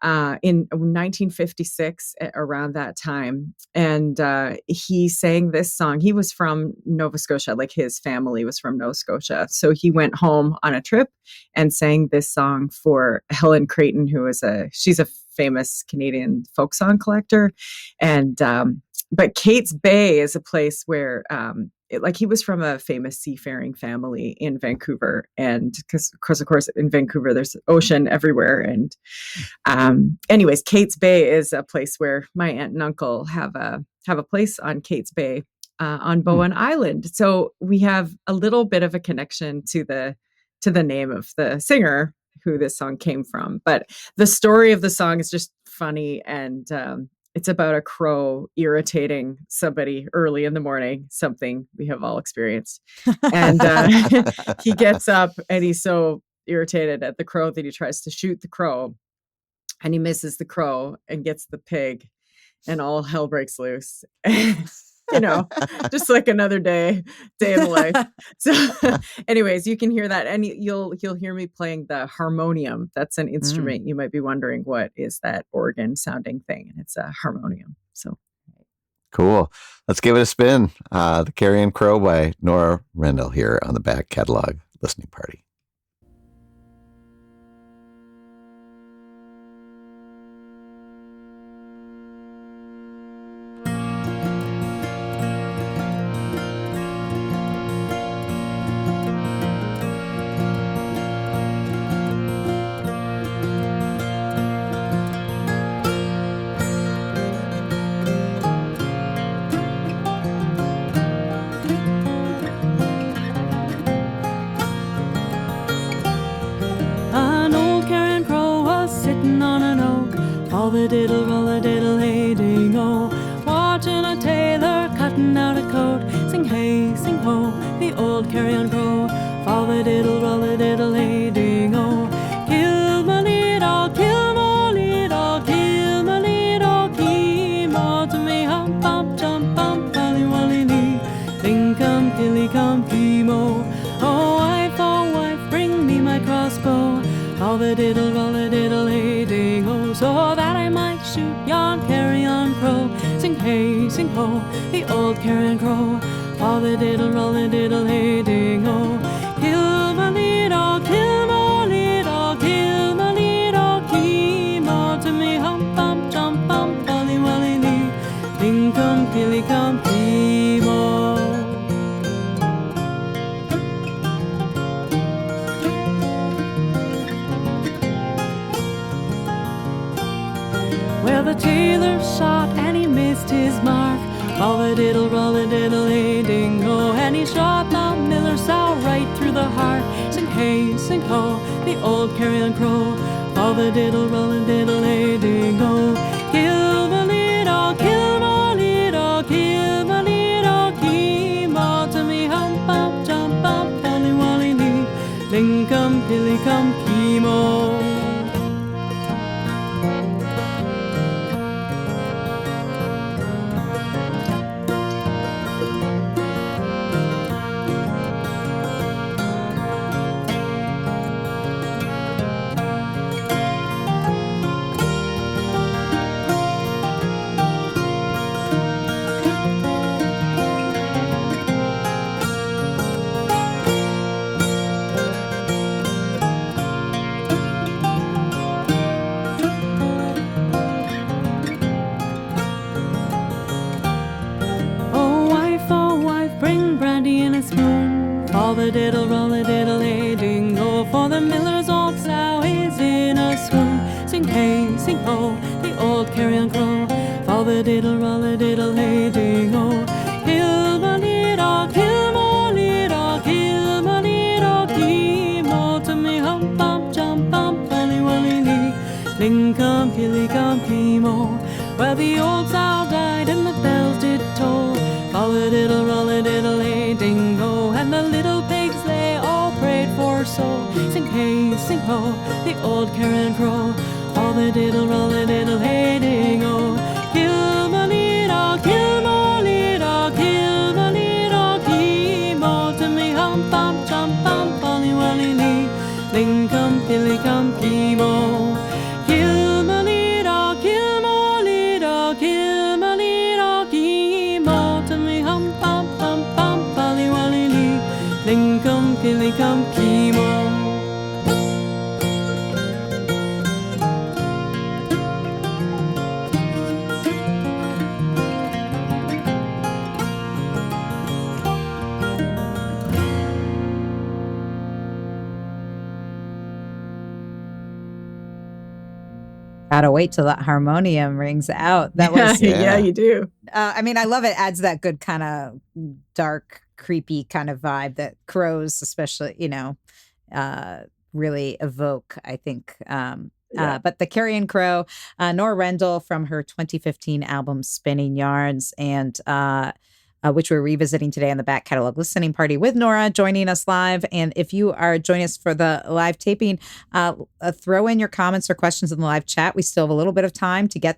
in 1956, around that time. And he sang this song. He was from Nova Scotia, like his family was from Nova Scotia. So he went home on a trip and sang this song for Helen Creighton, she's a famous Canadian folk song collector. And but Kate's Bay is a place where he was from a famous seafaring family in Vancouver, and because of course in Vancouver there's ocean everywhere. And anyways, Kate's Bay is a place where my aunt and uncle have a place on Kate's Bay on Bowen Island. So we have a little bit of a connection to the name of the singer who this song came from. But the story of the song is just funny, and it's about a crow irritating somebody early in the morning, something we have all experienced. And he gets up and he's so irritated at the crow that he tries to shoot the crow, and he misses the crow and gets the pig, and all hell breaks loose. Just like another day in the life. So anyways, you can hear that, and you'll hear me playing the harmonium. That's an instrument. You might be wondering, what is that organ sounding thing? And it's a harmonium. So cool. Let's give it a spin. The Carrion Crow by Norah Rendell here on the Back Catalog Listening Party. the diddle, roll a diddle, hey ding oh. Watching a tailor cutting out a coat. Sing hey, sing ho, the old Carrion Crow. Fall the diddle, roll a diddle, hey ding oh. Kill my little, kill my little, kill my little chemo. To me hump, bump, jump, bump, pally, wally, lee. Ding come, killy come, chemo. Oh wife, bring me my crossbow. All the diddle, roll a diddle, hey ding oh, so that I might shoot yon Carrion Crow. Sing hey, sing ho, the old Carrion Crow. All the diddle, roll a diddle, hey ding oh. Kill my little, kill my little, kill my little chemo. To me hump, bump, jump, bump, wally, wally, lee. Ding come, killy come, chemo. Well, the tailor shot and he missed his mark. All the diddle, roll a diddle, hey ding oh. And he shot the miller's sow right through the heart. Sing hey, sing ho, the old Carrion Crow. All the diddle, roll a diddle, hey ding oh. Kill my little, kill my little, kill my little chemo. To me hump, bump, jump, bump, wally, wally, lee. Ding come, killy come, chemo. All the diddle, roll a diddle, hey ding oh. For the miller's old sow is in a swoon. Sing hey, sing ho, the old Carrion Crow. All the diddle, roll a diddle, hey ding oh. Kill my little, kill my little, kill my little chemo. To me hump, bump, jump, bump, wally, wally, lee. Ding come, killy come, chemo. Well, the old sow died and the bells did toll. All the diddle, roll a diddle, hey ding oh. And the little pigs they all prayed for soul. Sing hey, sing ho, the old Carrion Crow. All the diddle, roll a diddle, hey ding oh. Kill my little, kill my little, kill my little chemo. To me hump, bump, jump, bump, wally, wally, lee. Ding come, killy come, chemo. Kill my little, kill my little, kill my little chemo. To me hump, bump, bump, bump, wally, wally, lee. Ding come, killy come, chemo. Gotta wait till that harmonium rings out. That was, yeah, you do. I mean, I love it. Adds that good kind of dark, creepy kind of vibe that crows, especially, really evoke, I think. But the Carrion Crow, Norah Rendell from her 2015 album Spinning Yarns, and which we're revisiting today on the back catalog listening party with Norah joining us live. And if you are joining us for the live taping, throw in your comments or questions in the live chat. We still have a little bit of time to get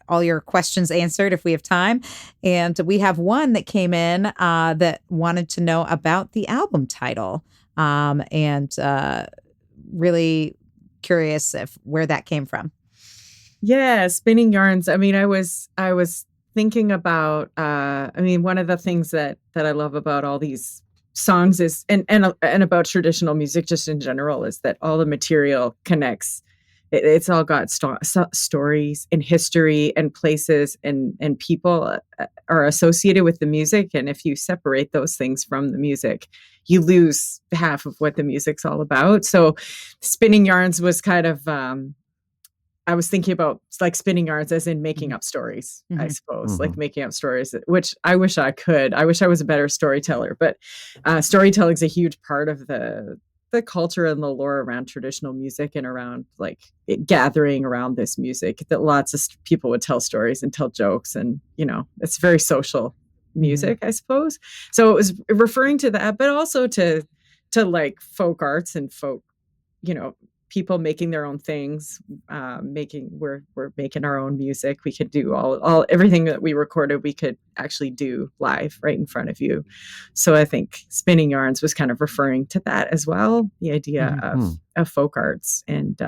all your questions answered if we have time. And we have one that came in that wanted to know about the album title, and really curious where that came from. Yeah, Spinning Yarns. I mean, I was thinking about, one of the things that I love about all these songs is, and about traditional music just in general, is that all the material connects. It's all got stories and history and places and people are associated with the music. And if you separate those things from the music, you lose half of what the music's all about. So Spinning Yarns was kind of, I was thinking about like spinning yarns as in making up stories, I suppose, like making up stories, which I wish I could. I wish I was a better storyteller, but storytelling is a huge part of the the culture and the lore around traditional music and around like gathering around this music, that lots of people would tell stories and tell jokes, and it's very social music, I suppose. So it was referring to that, but also to like folk arts and folk, people making their own things, we're making our own music. We could do all everything that we recorded, we could actually do live right in front of you. So I think Spinning Yarns was kind of referring to that as well, the idea of folk arts, and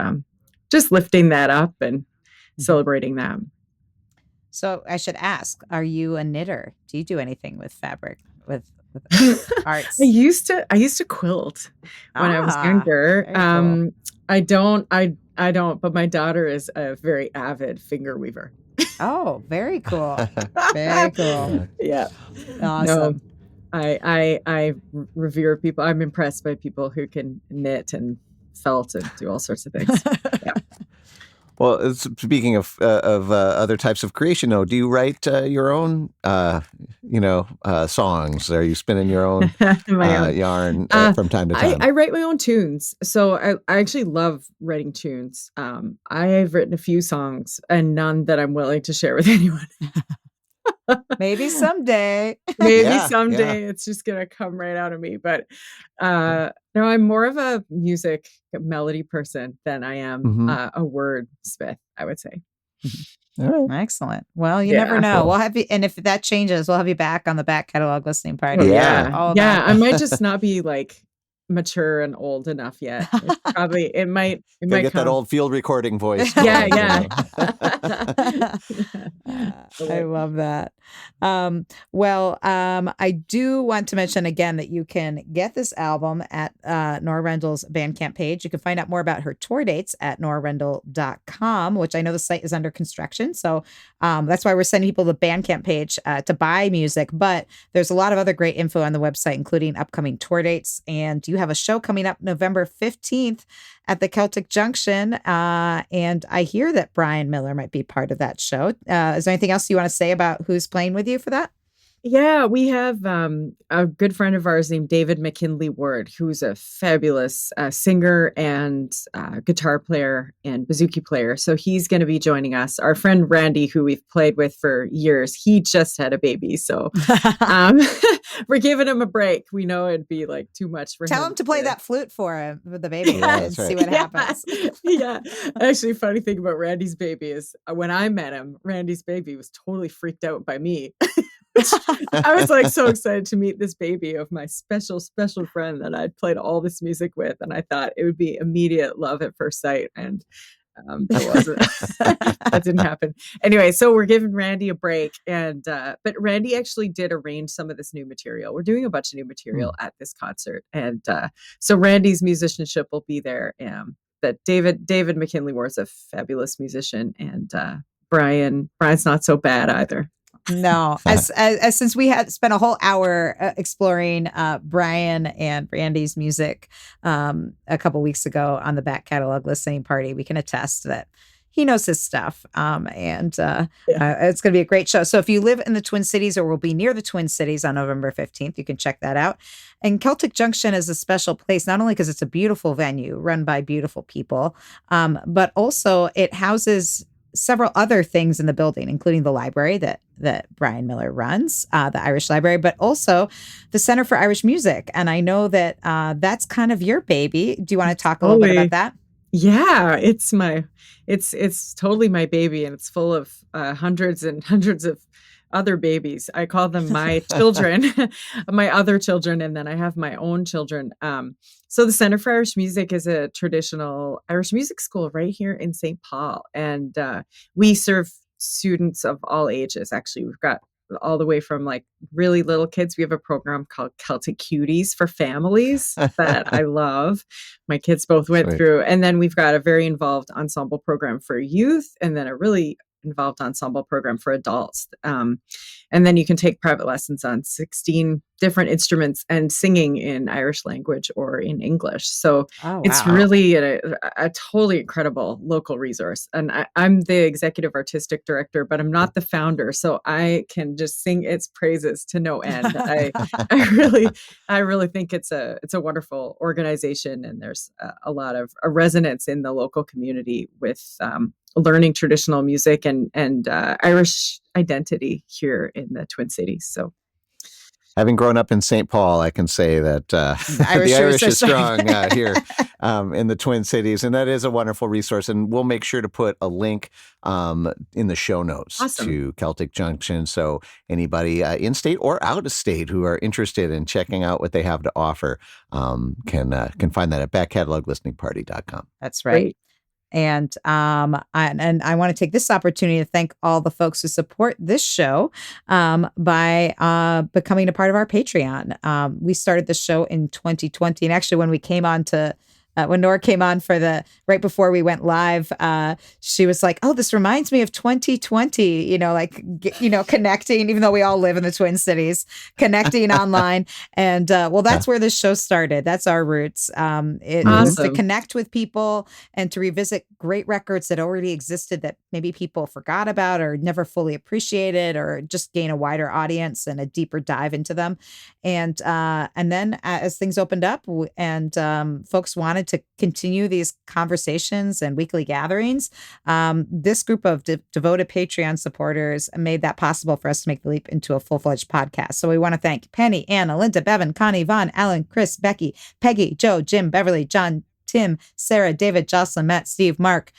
just lifting that up and celebrating that. So I should ask, are you a knitter? Do you do anything with fabric, with arts? I used to quilt when I was younger. Cool. I don't, but my daughter is a very avid finger weaver. Oh, very cool. Very cool. Yeah. Awesome. No, I revere people. I'm impressed by people who can knit and felt and do all sorts of things. Yeah. Well, speaking of other types of creation, though, do you write your own, songs? Are you spinning your own yarn from time to time? I write my own tunes. So I actually love writing tunes. I've written a few songs and none that I'm willing to share with anyone. Maybe someday. Someday it's just going to come right out of me. But no, I'm more of a music melody person than I am a wordsmith, I would say. All right. Excellent. Well, you never know. We'll have you, and if that changes, we'll have you back on the back catalog listening party. Yeah. I might just not be like mature and old enough yet. It might get that old field recording voice. Yeah. I love that. I do want to mention again that you can get this album at Norah Rendell's Bandcamp page. You can find out more about her tour dates at norahrendell.com, which I know the site is under construction. So that's why we're sending people to the Bandcamp page to buy music. But there's a lot of other great info on the website, including upcoming tour dates. And you have a show coming up November 15th at the Celtic Junction. And I hear that Brian Miller might be part of that show. Is there anything else you want to say about who's playing with you for that? Yeah, we have a good friend of ours named David McKinley Ward, who's a fabulous singer and guitar player and bouzouki player. So he's going to be joining us. Our friend Randy, who we've played with for years, he just had a baby. So we're giving him a break. We know it'd be like too much for him. Tell him to play that flute for him with the baby and see what happens. Yeah. Actually, funny thing about Randy's baby is when I met him, Randy's baby was totally freaked out by me. I was like so excited to meet this baby of my special friend that I'd played all this music with, and I thought it would be immediate love at first sight, and that wasn't. That didn't happen. Anyway, so we're giving Randy a break, and but Randy actually did arrange some of this new material. We're doing a bunch of new material at this concert, and so Randy's musicianship will be there. But David McKinley Ward's a fabulous musician, and Brian's not so bad either. No, as since we had spent a whole hour exploring Brian and Randy's music a couple weeks ago on the back catalog listening party, we can attest that he knows his stuff. It's going to be a great show. So if you live in the Twin Cities or will be near the Twin Cities on November 15th, you can check that out. And Celtic Junction is a special place, not only because it's a beautiful venue run by beautiful people, but also it houses several other things in the building, including the library that Brian Miller runs, the Irish Library, but also the Center for Irish Music. And I know that that's kind of your baby. Do you want to talk a little bit about that? Yeah, it's totally my baby, and it's full of hundreds and hundreds of other babies. I call them my children, my other children, and then I have my own children. So the Center for Irish Music is a traditional Irish music school right here in St. Paul. And we serve students of all ages. Actually, we've got all the way from like really little kids. We have a program called Celtic Cuties for families that I love. My kids both went through. And then we've got a very involved ensemble program for youth, and then a really involved ensemble program for adults. And then you can take private lessons on 16 different instruments and singing in Irish language or in English. So Oh, it's wow. really a totally incredible local resource. And I'm the executive artistic director, but I'm not the founder. So I can just sing its praises to no end. I really think it's a wonderful organization, and there's a lot of a resonance in the local community with learning traditional music and Irish identity here in the Twin Cities. So, having grown up in St. Paul, I can say that the Irish is strong here in the Twin Cities, and that is a wonderful resource. And we'll make sure to put a link in the show notes to Celtic Junction, so anybody in state or out of state who are interested in checking out what they have to offer can find that at backcatalog.listeningparty.com. That's right. Great. And I want to take this opportunity to thank all the folks who support this show by becoming a part of our Patreon. We started this show in 2020, and actually when we came on to when Norah came on for right before we went live, she was like, "Oh, this reminds me of 2020." Connecting, even though we all live in the Twin Cities, connecting online, and that's where this show started. That's our roots. It was to connect with people and to revisit great records that already existed that maybe people forgot about or never fully appreciated, or just gain a wider audience and a deeper dive into them. And then as things opened up and folks wanted to continue these conversations and weekly gatherings, this group of devoted Patreon supporters made that possible for us to make the leap into a full-fledged podcast. So we want to thank Penny, Anna, Linda, Bevan, Connie, Vaughn, Alan, Chris, Becky, Peggy, Joe, Jim, Beverly, John, Tim, Sarah, David, Jocelyn, Matt, Steve, Mark,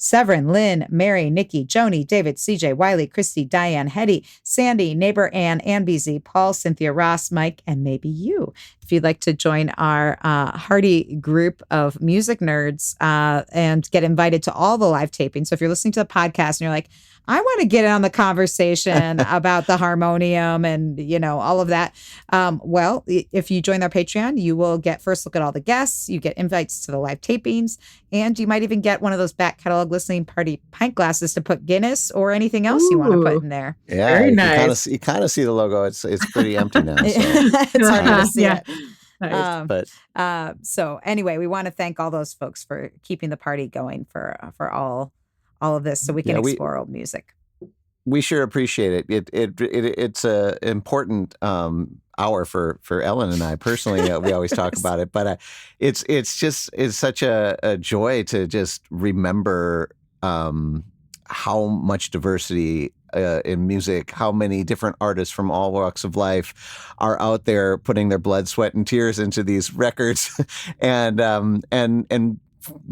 Severin, Lynn, Mary, Nikki, Joni, David, CJ, Wiley, Christy, Diane, Hetty, Sandy, Neighbor, Ann, BZ, Paul, Cynthia, Ross, Mike, and maybe you. If you'd like to join our hearty group of music nerds and get invited to all the live tapings. So if you're listening to the podcast and you're like, I want to get in on the conversation about the harmonium and, all of that. If you join our Patreon, you will get first look at all the guests. You get invites to the live tapings, and you might even get one of those back catalog listening party pint glasses to put Guinness or anything else you want to put in there. Yeah, very nice. You kind of see the logo. It's pretty empty now. So. It's hard to see it. Nice. So anyway, we want to thank all those folks for keeping the party going for all of this, so we can explore old music. We sure appreciate it. It's a important hour for Ellen and I personally. We always talk about it, but it's such a joy to just remember how much diversity in music, how many different artists from all walks of life are out there putting their blood, sweat, and tears into these records, and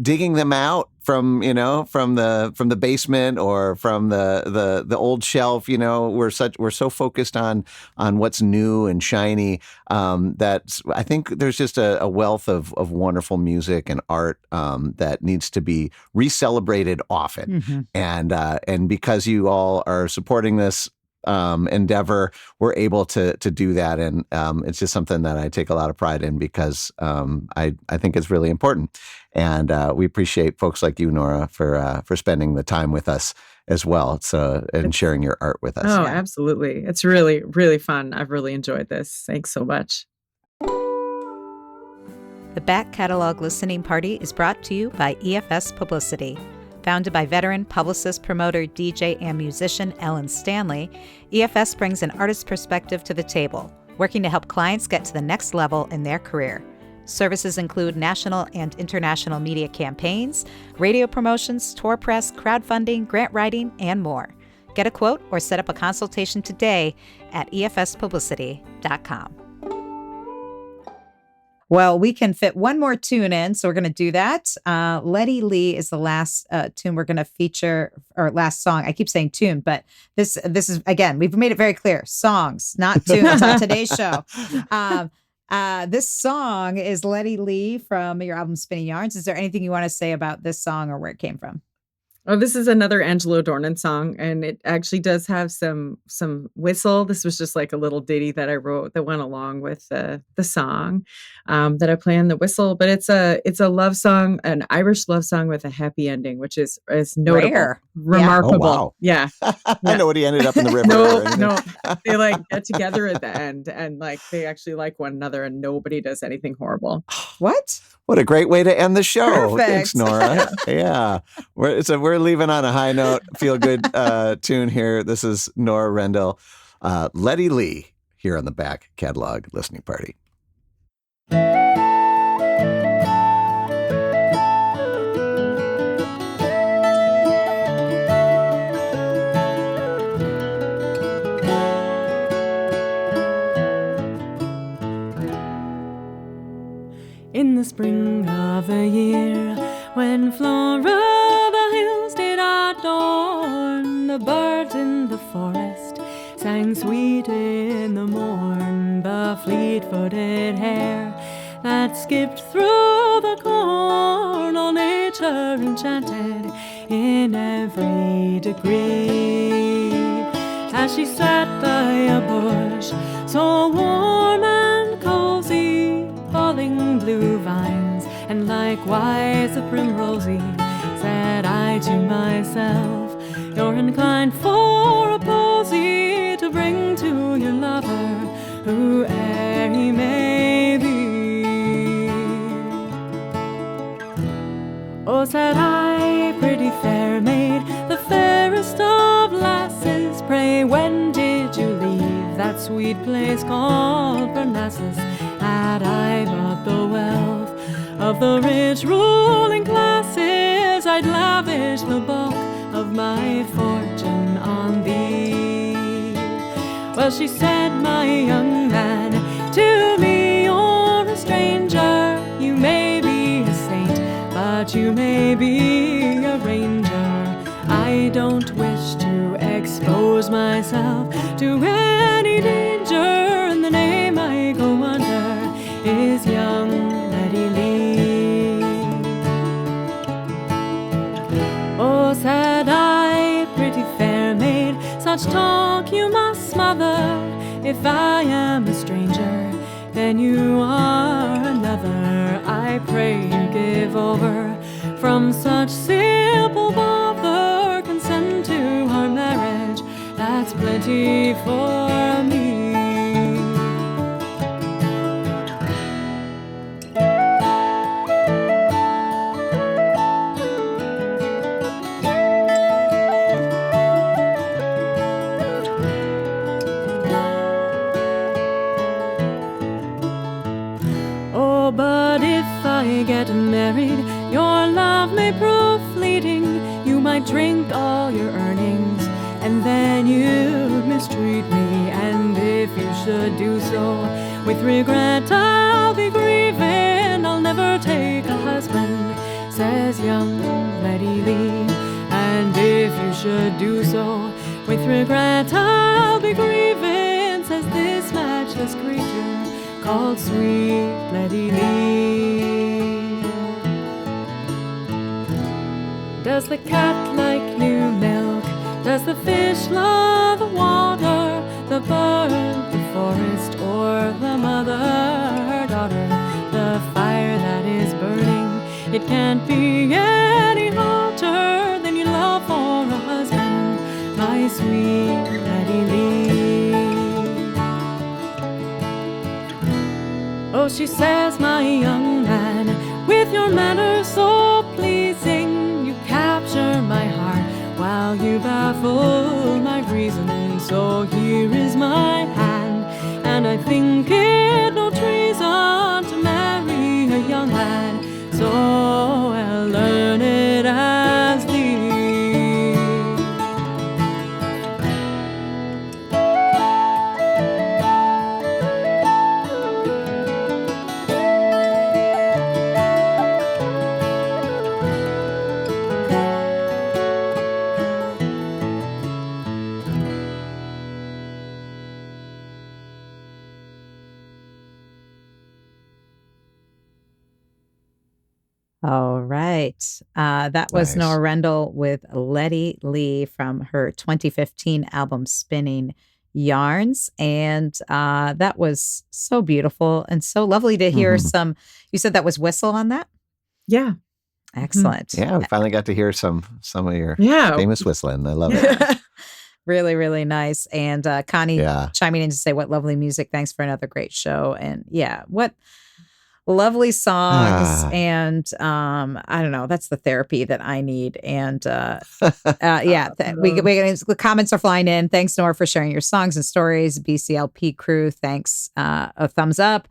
digging them out from the basement or from the old shelf. We're so focused on what's new and shiny that I think there's just a wealth of wonderful music and art that needs to be re-celebrated often. Mm-hmm. And because you all are supporting this endeavor, we're able to do that, and it's just something that I take a lot of pride in because I think it's really important, and we appreciate folks like you, Norah, for spending the time with us as well, and sharing your art with us. Oh, yeah. Absolutely! It's really, really fun. I've really enjoyed this. Thanks so much. The Back Catalog Listening Party is brought to you by EFS Publicity. Founded by veteran publicist, promoter, DJ, and musician Ellen Stanley, EFS brings an artist's perspective to the table, working to help clients get to the next level in their career. Services include national and international media campaigns, radio promotions, tour press, crowdfunding, grant writing, and more. Get a quote or set up a consultation today at efspublicity.com. Well, we can fit one more tune in, so we're going to do that. Letty Lee is the last tune we're going to feature, or last song. I keep saying tune, but this is, again, we've made it very clear. Songs, not tunes on today's show. This song is Letty Lee from your album Spinning Yarns. Is there anything you want to say about this song or where it came from? Oh, this is another Angelo Dornan song, and it actually does have some whistle. This was just like a little ditty that I wrote that went along with the song that I play on the whistle. But it's a love song, an Irish love song with a happy ending, which is notable, Rare. Yeah. remarkable. Oh, wow. Yeah. I know what he ended up in the river. No, or anything. no, they like get together at the end, and like they actually like one another, and nobody does anything horrible. What? What a great way to end the show. Perfect. Thanks, Nora. Yeah. We're leaving on a high note. Feel good tune here. This is Norah Rendell, Letty Lee here on the back catalog listening party. In the spring of the year, when Flora the hills did adorn, the birds in the forest sang sweet in the morn. The fleet-footed hare that skipped through the corn, all nature enchanted in every degree. As she sat by a bush so warm and cozy, falling blue vines, and likewise a primrosy, said I to myself, you're inclined for a posy to bring to your lover, whoe'er he may be. Oh, said I, pretty fair maid, the fairest of lasses, pray when did you leave that sweet place called Parnassus? Had I but the wealth of the rich ruling classes, I'd lavish the bulk of my fortune on thee. Well, she said, my young man, to me you're a stranger. You may be a saint, but you may be a ranger. I don't wish to expose myself to any danger, and the name I go under is young Letty Lee. Oh, said I, pretty fair maid, such talk you must smother. If I am a stranger, then you are another. I pray you give over from such simple bother. Consent to our marriage, that's plenty for me. Oh, but if I get married, your love may prove fleeting. You might drink all your earnings, and then you'd mistreat me. And if you should do so, with regret I'll be grieving. I'll never take a husband, says young Letty Lee. And if you should do so, with regret I'll be grieving, says this matchless creature called sweet Letty Lee. Does the cat like new milk? Does the fish love the water? The bird, the forest, or the mother, her daughter? The fire that is burning, it can't be any hotter than your love for a husband, my sweet Letty Lee. Oh, she says, my young man, with your manners so pleasing, you capture my heart while you baffle my reason. So here is my hand, and I think it no treason to marry a young lad so well learned as thee. All right. That was Nice. Norah Rendell with Letty Lee from her 2015 album Spinning Yarns. And that was so beautiful and so lovely to hear Mhm. you said that was whistle on that? Yeah. Excellent. Yeah, we finally got to hear some of your Yeah. famous whistling. I love it. Yeah. Really, really nice. And Connie Yeah. chiming in to say, what lovely music. Thanks for another great show. And yeah, what lovely songs. Ah. And I don't know, that's the therapy that I need. And yeah, the comments are flying in. Thanks, Nora, for sharing your songs and stories. BCLP crew, thanks. A thumbs up.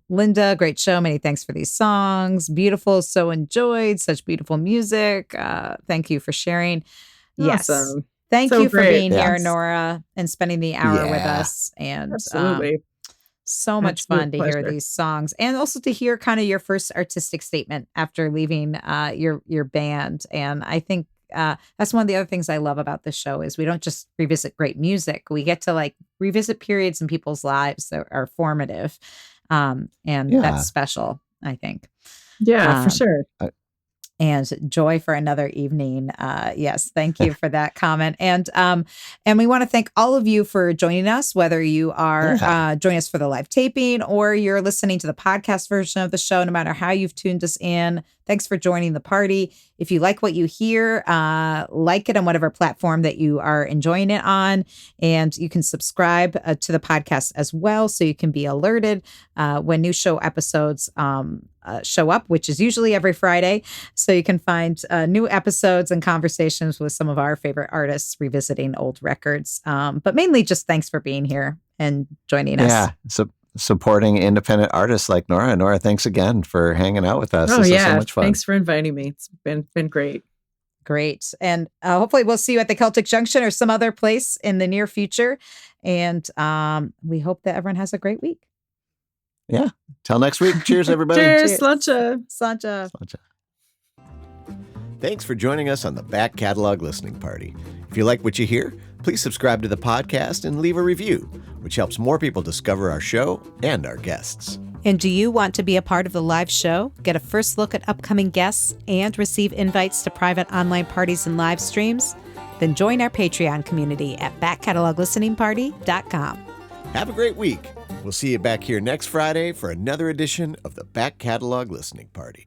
Linda, great show. Many thanks for these songs. Beautiful, so enjoyed. Such beautiful music. Thank you for sharing. Yes. Awesome. Thank So you for great. being here, Yes. Nora, and spending the hour with Yeah. us. And Absolutely. so much Absolute fun to hear pleasure. these songs, and also to hear kind of your first artistic statement after leaving your band. And I think that's one of the other things I love about this show is we don't just revisit great music; we get to like revisit periods in people's lives that are formative, and Yeah. that's special. I think. Yeah, for sure. And joy for another evening. Yes, thank you for that comment. And we want to thank all of you for joining us, whether you are joining us for the live taping or you're listening to the podcast version of the show, no matter how you've tuned us in. Thanks for joining the party. If you like what you hear, like it on whatever platform that you are enjoying it on. And you can subscribe to the podcast as well, so you can be alerted when new show episodes show up, which is usually every Friday. So you can find new episodes and conversations with some of our favorite artists revisiting old records. But mainly just thanks for being here and joining us. Yeah. So supporting independent artists like Norah. Nora, thanks again for hanging out with us. Oh, This yeah. was so much fun. Thanks for inviting me. It's been great. Great. And hopefully we'll see you at the Celtic Junction or some other place in the near future. And we hope that everyone has a great week. Yeah. Till next week. Cheers, everybody. Cheers, Slancha. Slancha. Thanks for joining us on the Back Catalog Listening Party. If you like what you hear, please subscribe to the podcast and leave a review, which helps more people discover our show and our guests. And do you want to be a part of the live show, get a first look at upcoming guests, and receive invites to private online parties and live streams? Then join our Patreon community at backcataloglisteningparty.com. Have a great week. We'll see you back here next Friday for another edition of the Back Catalog Listening Party.